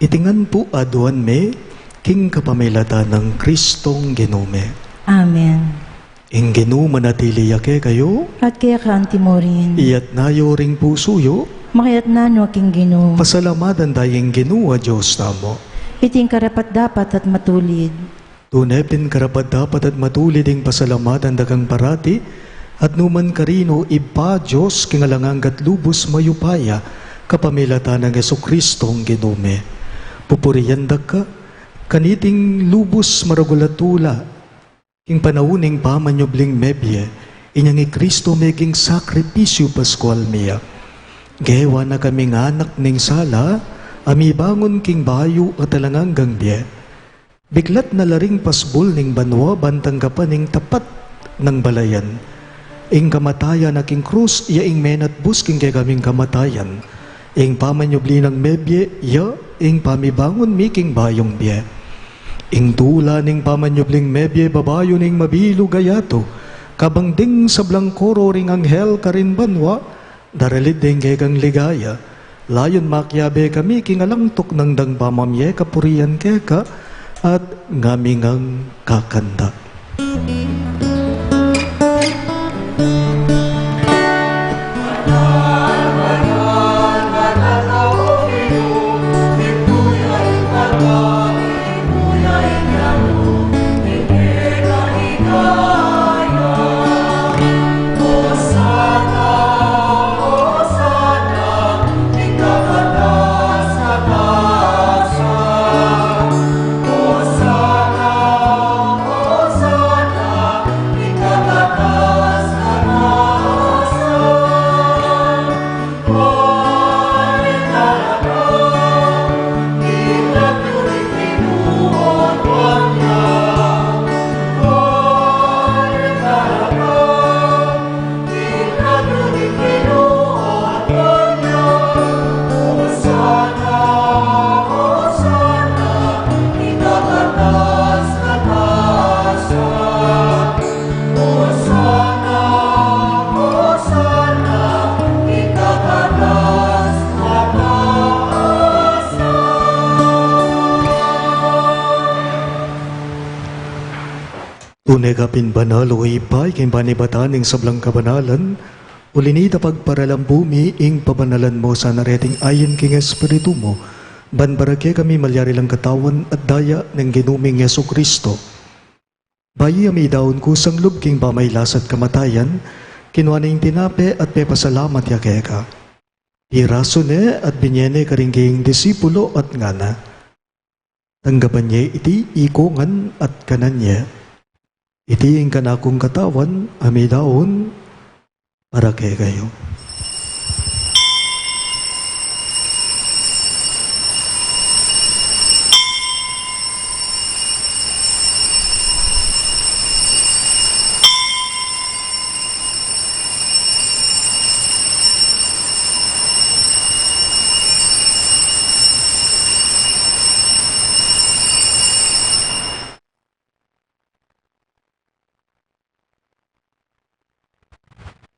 [SPEAKER 2] Itingan po aduan me, king kapamilata ng Kristong Ginome.
[SPEAKER 1] Amen.
[SPEAKER 2] Ing Ginoo manatili yake kayo,
[SPEAKER 1] At kaya ka antimorin,
[SPEAKER 2] iyat nayo ring pusuyo,
[SPEAKER 1] makayat na no king Ginoo,
[SPEAKER 2] pasalamadan tayong Ginoo a Diyos tamo.
[SPEAKER 1] iting karapat dapat at matulid.
[SPEAKER 2] Tunepin karapat dapat at matulid ing pasalamatan dagang parati, at numan karino ipa Diyos kingalangang gatlubos mayupaya, kapamilata ng Jesukristong Ginome. Pupuriyandag ka, kaniting lubos maragulatula, king panauning pamanyobling mebye, inyang Kristo meging sakripisyo Pascual miya. Gewa na kaming anak ning sala, ami bangon king bayo at talangang gangbiye. Biglat na laring pasbol ning banwa, bantang kapan ning tapat ng balayan. Ing kamatayan na king krus, iya ing menat bus king kaya kaming kamatayan. Ing pamanyobli ng mebye, iya ing pamibangon miking bayong biye. Ing tula ning pamanyobling mebye, babayo ning mabilo gayato, kabangding sa blangkoro ring anghel karin banwa, daralid ding kang ligaya, layon makyabe kami kingalangtok ng dangbamamye kapurian keka, at ngamingang kakanda. Tunay ka pinbanalo ipay king panibataning sablang kabanalan, ulinita pagparalang bumi ing pabanalan mo sa nareting ayon king Espiritu mo, banbarake kami malyari lang katawan at daya ng ginuming Yesu Kristo. Bayi ami daon kusang lub king pamaylas at kamatayan, kinuha ning tinape at pepasalamat yakeka. Iraso ne at binyene karingging disipulo at ngana. Tanggapan niya iti ikongan at kanan niya. Iti ang kanakong katawan, ami daon, para kay kayo.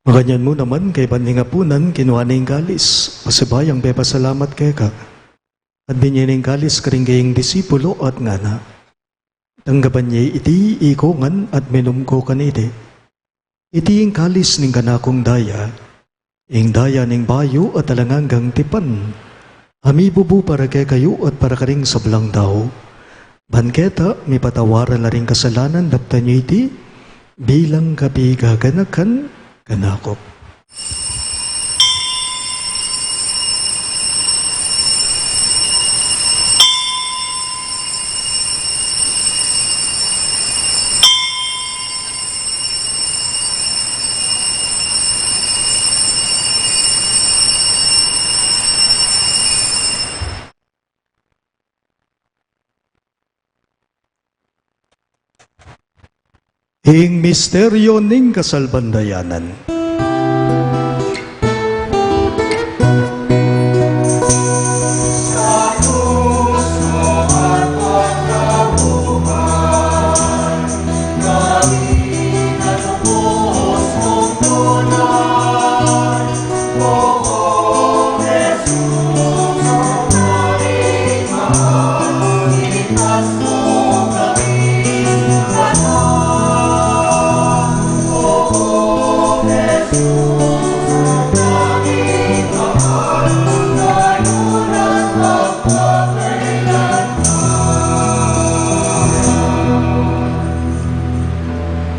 [SPEAKER 2] Maganyan mo naman kay paningapunan kinuha ning kalis, pasibayang bepasalamat kay ka. At binyaning kalis karinggaying disipulo at ngana. Tanggapan niya iti ikongan at minumko kaniti. Iti ing kalis ning kanakong daya, ing daya ning bayo at talanganggang tipan. Hamibubu para kay kayo at para karing sablang tao. Banketa, may patawaran na ring kasalanan dapta niyo iti, bilang kapigaganakan, kanakop. Ing misteryo ning kasalbandayanan.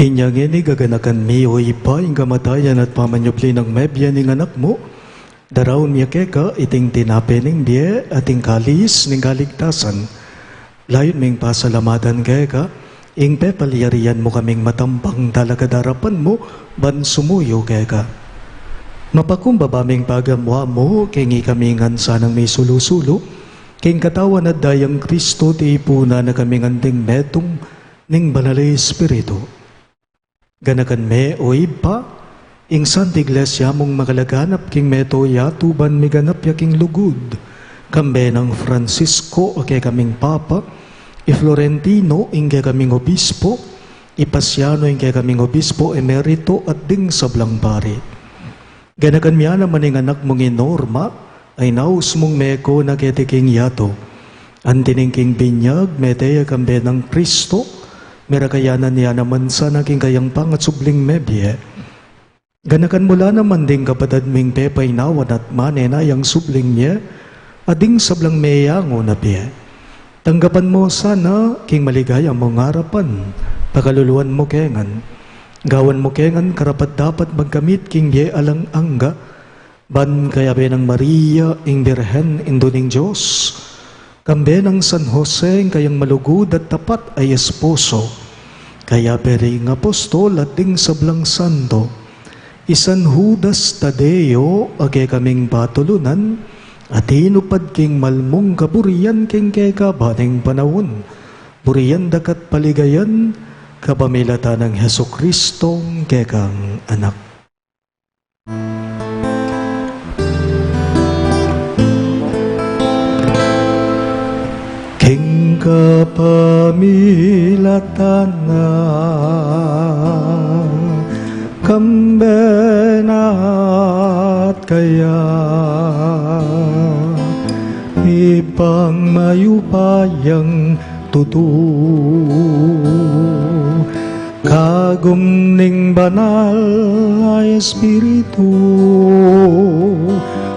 [SPEAKER 2] Inyang ini gaganakan mi o ipa ing kamatayan at pamanyupli ng mebya ning anak mo. Darawon miya keka iting tinape ning biye ating kalis ning kaligtasan. Layon ming pasalamatan keka, ing pepaliyarian mo kaming matampang dalakadarapan mo, ban sumuyo keka. Mapakumbaba ming pagamwa mo, kingi kamingan sanang may sulusulo, king katawan at dayang Kristo ti ipuna na kaming anding metong ning banalay Espiritu. Ganakan me o iba, ing Santa Iglesia mong makalaganap king meto yatuban miganap yaking lugud, kambe ng Francisco o kay kaming Papa, i Florentino ing kay kaming Obispo, i Pasiano ing kay kaming Obispo Emerito at ding sablang pari. Ganakan miya naman ing anak mong inorma, ay naus mong meko na ketiking yato, antining king binyag, meteya kambe ng Kristo, merakayanan niya naman sa naging kayang pangat subling mebye. Ganakan mula naman ding kapatad ming pepay nawan at manena yang subling niya, ading sablang meyango na piye. Tanggapan mo sana, king maligaya mong harapan, pakaluluan mo kengan. Gawan mo kengan karapat dapat magkamit king ye alang angga, ban kaya benang Maria, ing Birhen, induning Diyos, kambe ng San Jose kayang malugod at tapat ay esposo. Kaya bering apostol at ding sablang santo. Isan Judas Tadeo age kaming patulunan. At inupad king malmong kaburian king keka baning panahon. Burian dakat paligayan kapamilata ng Heso Kristong kekang anak. King kapamilatan na kambenat kaya ibang mayupayang tutu Kagum ning banal ay Espiritu,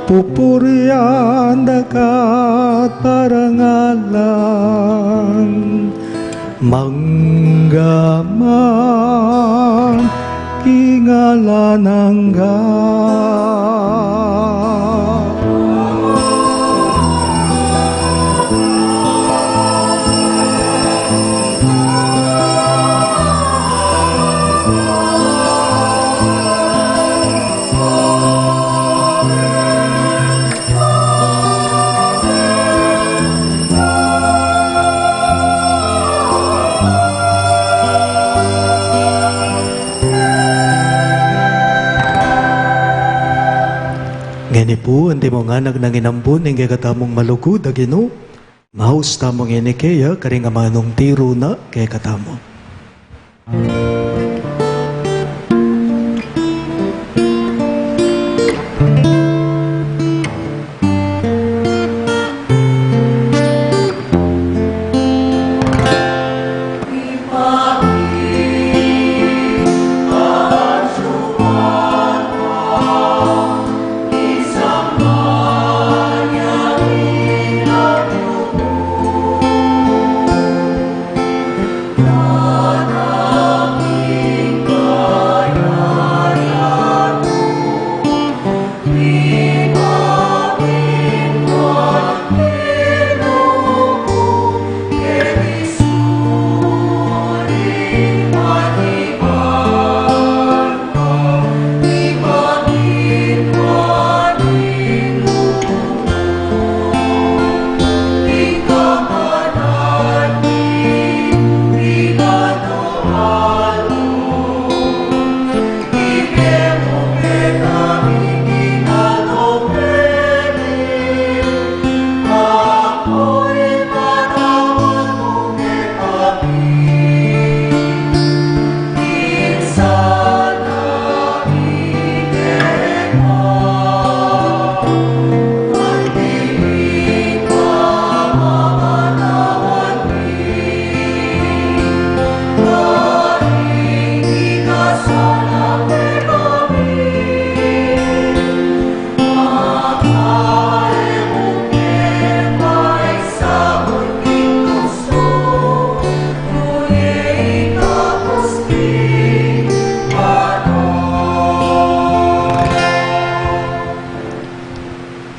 [SPEAKER 2] pupurian dakat parangalan, manggaman kingalan angga. Ngani po, andi mo nga nagnanginampun, ng katamong malugod, agino, maus tamong inikeya, karing amanong tiro na, kay katamo.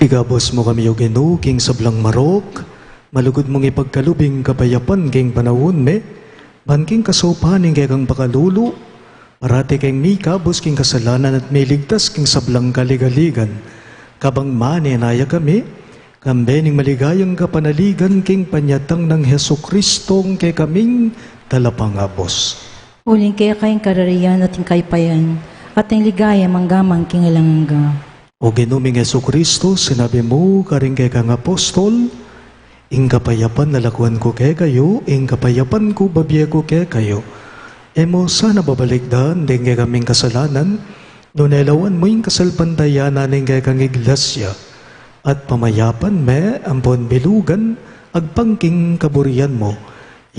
[SPEAKER 2] Igabos mo kami o Gino, king sablang marok, malugod mong ipagkalubing kapayapan king panahon me, banking kasopanin kay kang pakalulu, parati kang mikabos king kasalanan at may ligtas king sablang kaligaligan, kabang maninaya kami, kambening maligayang kapanaligan king panyatang ng Heso Kristong kay kaming talapangabos.
[SPEAKER 1] Uling kaya kayong karariyan at kaypayan, at ang ligaya manggamang kingalangga.
[SPEAKER 2] O Ginuming Heso Kristo, sinabi mo, karing kay kang apostol, ing kapayapan nalakuan ko kay kayo, ing kapayapan ko babye ko kay kayo. Emo sana babalikdan, din kay kaming kasalanan, no nelawan mo ing kasalpantayanan ing kay kang iglesia, at pamayapan me, ampon bilugan, agpangking kaburian mo,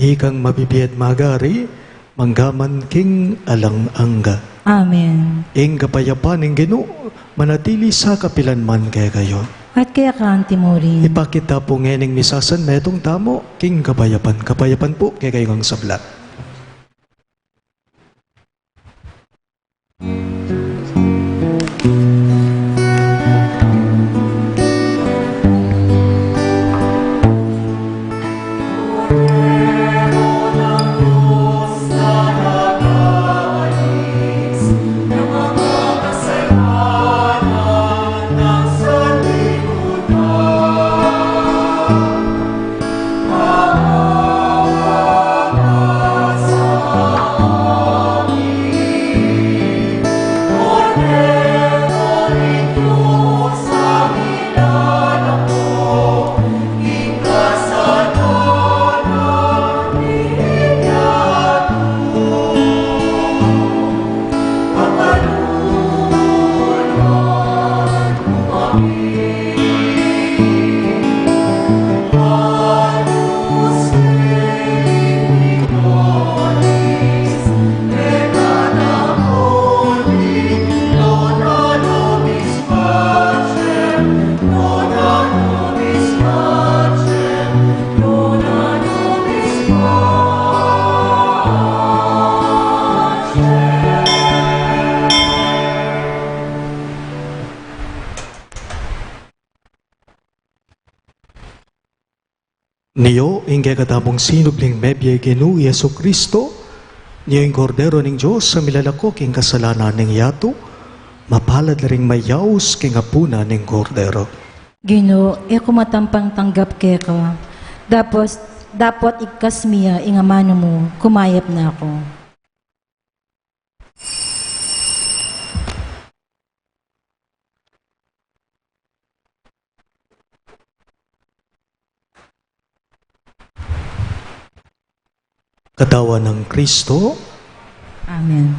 [SPEAKER 2] ikang mabibiyat magari, manggaman king alang-angga.
[SPEAKER 1] Amen.
[SPEAKER 2] Ing kapayapan ing Ginoo, manatili sa kapilanman kay kayo.
[SPEAKER 1] At kaya ka, Timorin.
[SPEAKER 2] Ipakita po ngening misasan metong tamo, king kapayapan. Kapayapan po kay kayo ang sablat. Niyo, ingge katamong sinubling mebye genu Yesu Kristo, niyo yung kordero ning Diyos sa milalako king kasalanan ning yato, mapalad na ring mayaws king apuna ning kordero.
[SPEAKER 1] Ginoo, kumatampang tanggap keka. Dapat ikas miya ingamano mo, kumayap na ako.
[SPEAKER 2] Katawan ng Kristo,
[SPEAKER 1] Amen.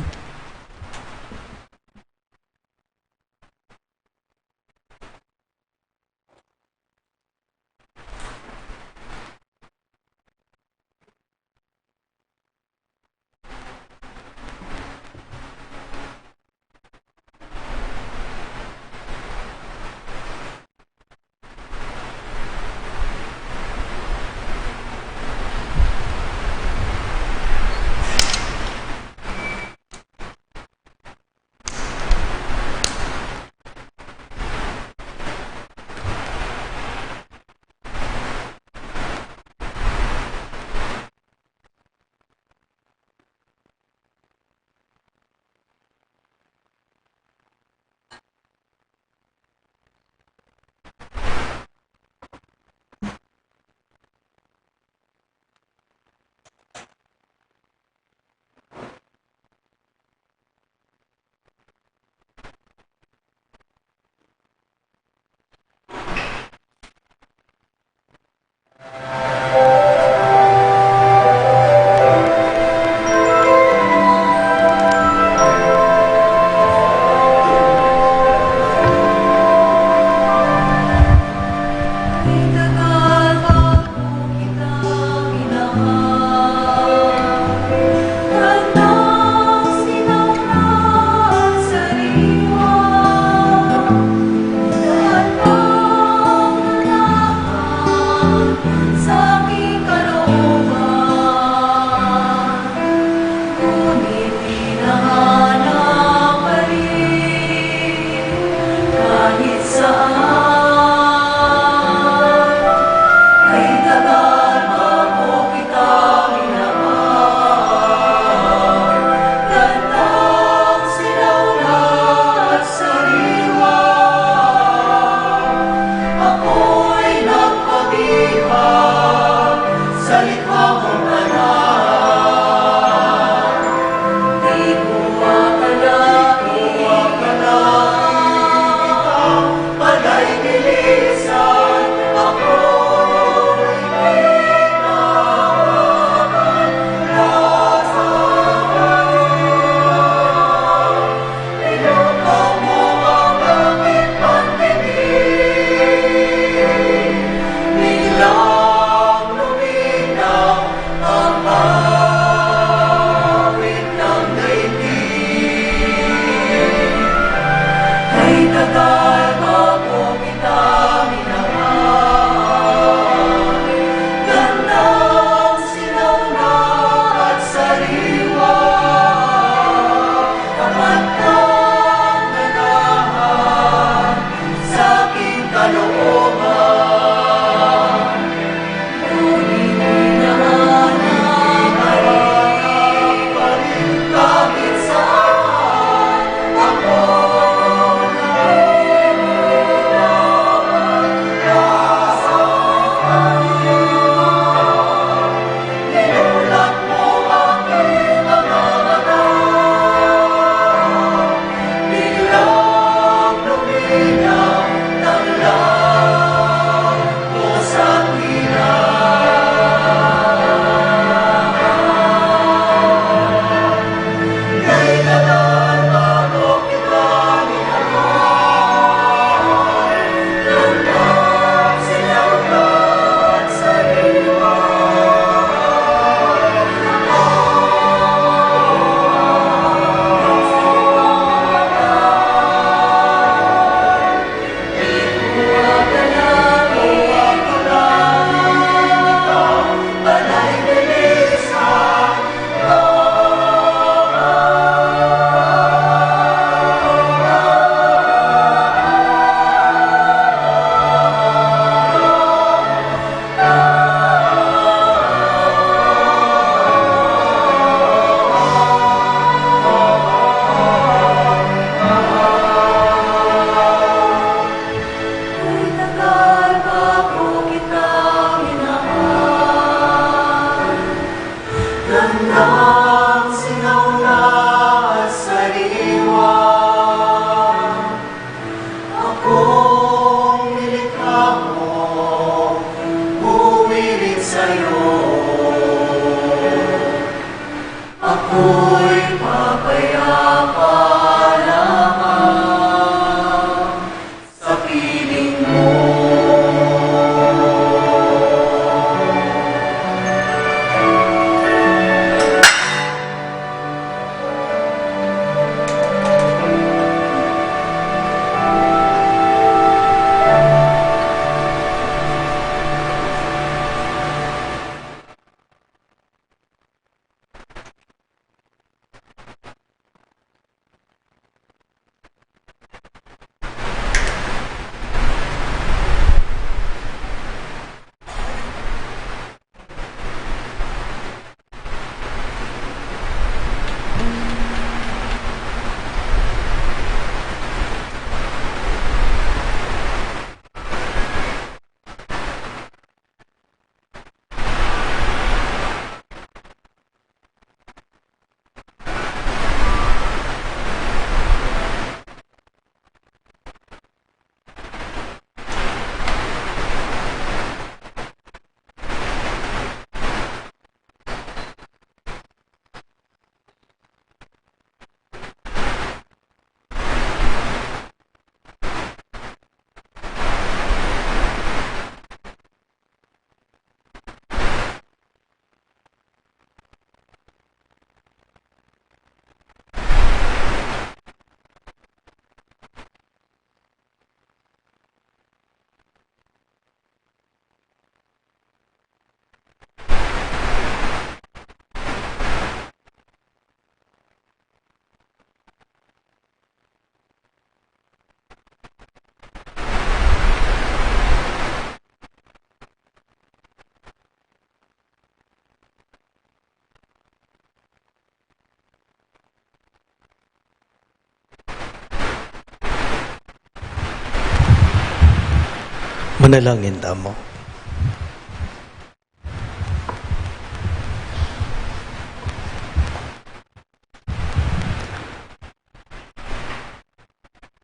[SPEAKER 2] Manalangin tamo.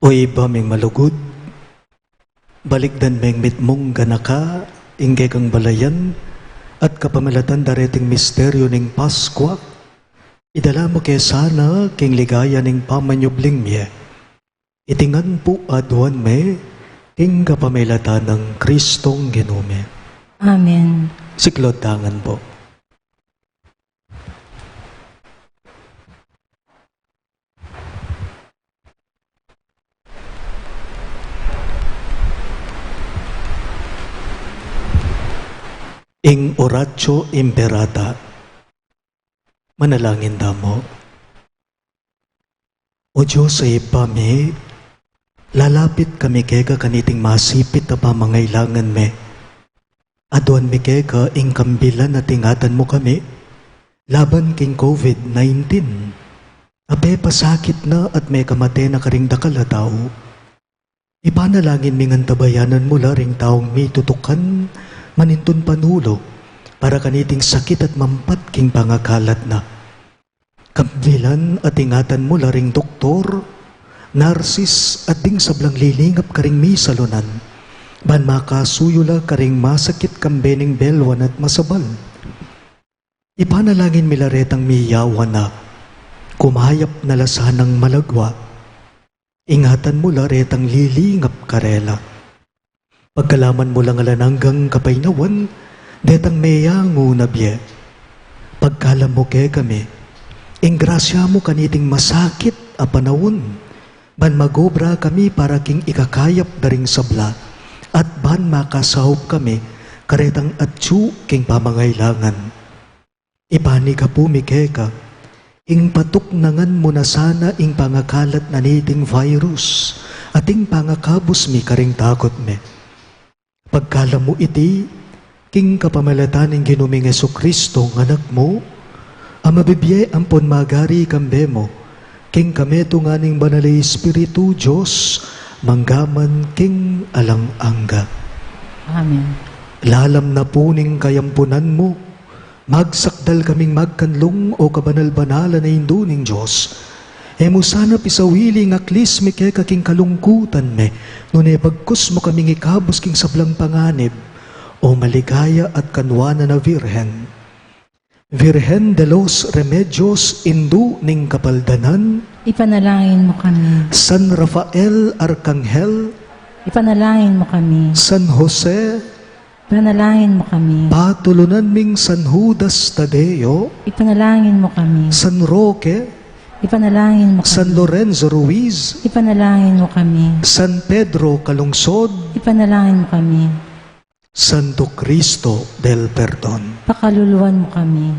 [SPEAKER 2] O iba ming malugod, balikdan meng mitmong ganaka, ingge kang balayan, at kapamalatan dareting misteryo ning Paskwa, idala mo kay sana king ligaya ning pamanyubling miye. Itingan po aduan me, king kapamalatan ng Kristong Ginome.
[SPEAKER 1] Amen.
[SPEAKER 2] Siklod tangan po. Ing oratio imperata, manalangin damo. O Diyos sa ipami, lalapit kami kega kaniting masipit na pamangailangan me. Aduan mi kega ing kambilan na tingatan mo kami, laban king COVID-19. Ape pasakit na at may kamate na karing dakal na tao. Ipanalangin mi ngan tabayanan mo laring taong mi tutukan, manintun panulo, para kaniting sakit at mampat king pangakalat na. Kambilan at ingatan mo laring doktor, narsis at ding sablang lilingap karing mi salunan, ban makasuyula karing masakit kambening belwan at masabal. Ipanalangin milaretang miyawan na, kumayap na lasanang malagwa, ingatan mo laretang lilingap karela. Pagkalaman mo lang alananggang kapaynawan, detang meyango na biye. Pagkalam mo kay kami, ingrasya mo kaniting masakit a panawon, ban magobra kami para king ikakayap daring sabla, at ban makasahop kami, karetang atsu king pamangailangan. Ipani ka pumikeka, ing patuknangan mo na sana ing pangakalat na niting virus, ating pangakabos mi karing takot me. Pagkala mo iti, king kapamalatan ng ginuming Jesucristo ng anak mo, ang mabibye ampon magari kambe mo, king kameto nga ning banalay Espiritu Diyos, manggaman king alang-angga.
[SPEAKER 1] Amen.
[SPEAKER 2] Lalam na puning kayampunan mo, magsakdal kaming magkanlong o kabanal-banala na induning Diyos. Emo sana pisawili nga klis mi kay kaking kalungkutan me, nune pagkus mo kaming ikabos king sablang panganib, o o maligaya at kanwana na Virhen. Virhen de los Remedios indu ning kapaldanan,
[SPEAKER 1] Ipanalangin mo kami.
[SPEAKER 2] San Rafael Arcangel,
[SPEAKER 1] Ipanalangin mo kami.
[SPEAKER 2] San Jose,
[SPEAKER 1] Ipanalangin mo kami.
[SPEAKER 2] patulunan ming San Judas Tadeo,
[SPEAKER 1] Ipanalangin mo kami.
[SPEAKER 2] San Roque,
[SPEAKER 1] Ipanalangin mo
[SPEAKER 2] San
[SPEAKER 1] kami.
[SPEAKER 2] Lorenzo Ruiz,
[SPEAKER 1] Ipanalangin mo kami.
[SPEAKER 2] San Pedro Calungsod,
[SPEAKER 1] Ipanalangin mo kami.
[SPEAKER 2] Santo Cristo del Perdon.
[SPEAKER 1] Pakaluluwan mo kami.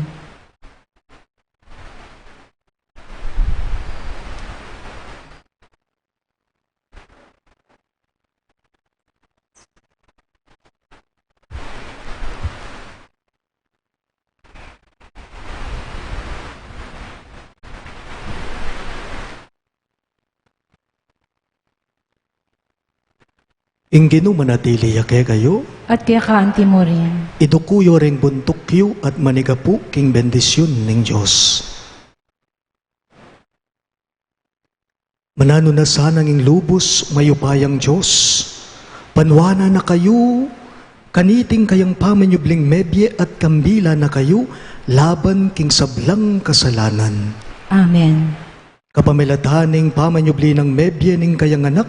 [SPEAKER 2] Inginu manatili yake kayo,
[SPEAKER 1] At kaya kaanti mo rin.
[SPEAKER 2] idukuyo ring buntukyo at manigapu king bendisyon ning Diyos. Manano na sanang ing lubos mayupayang Diyos, panwana na kayo, kaniting kayang pamanyubling mebye at kambila na kayo, laban king sablang kasalanan.
[SPEAKER 1] Amen.
[SPEAKER 2] Kapamilataning pamanyubli ng mebye ning kayang anak,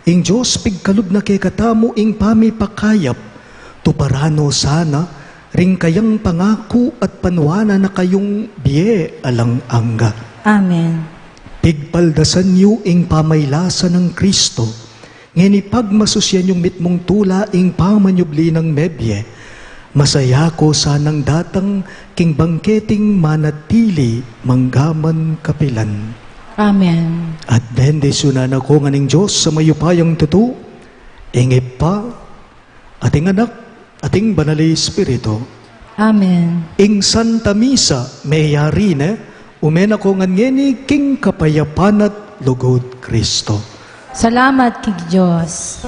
[SPEAKER 2] ing Diyos pigkalub na kay katamo ing pamipakayap, tuparano sana, ring kayang pangako at panwana na kayong biye alang angga.
[SPEAKER 1] Amen.
[SPEAKER 2] Pigpaldasan niyo ing pamaylasan ng Kristo, ngeni pagmasusyan yung mitmong tula ing pamanyubli ng mebye, masaya ko sanang datang king bangketing manatili manggaman kapilan.
[SPEAKER 1] Amen.
[SPEAKER 2] At bendisyonan ako nga ning Diyos sa mayupayang tuto, ingip pa, ating anak, ating banali Espiritu,
[SPEAKER 1] Amen.
[SPEAKER 2] ing Santa Misa, mayarine, umen ako nga ngeni king kapayapanat lugod Kristo.
[SPEAKER 1] Salamat kay Diyos.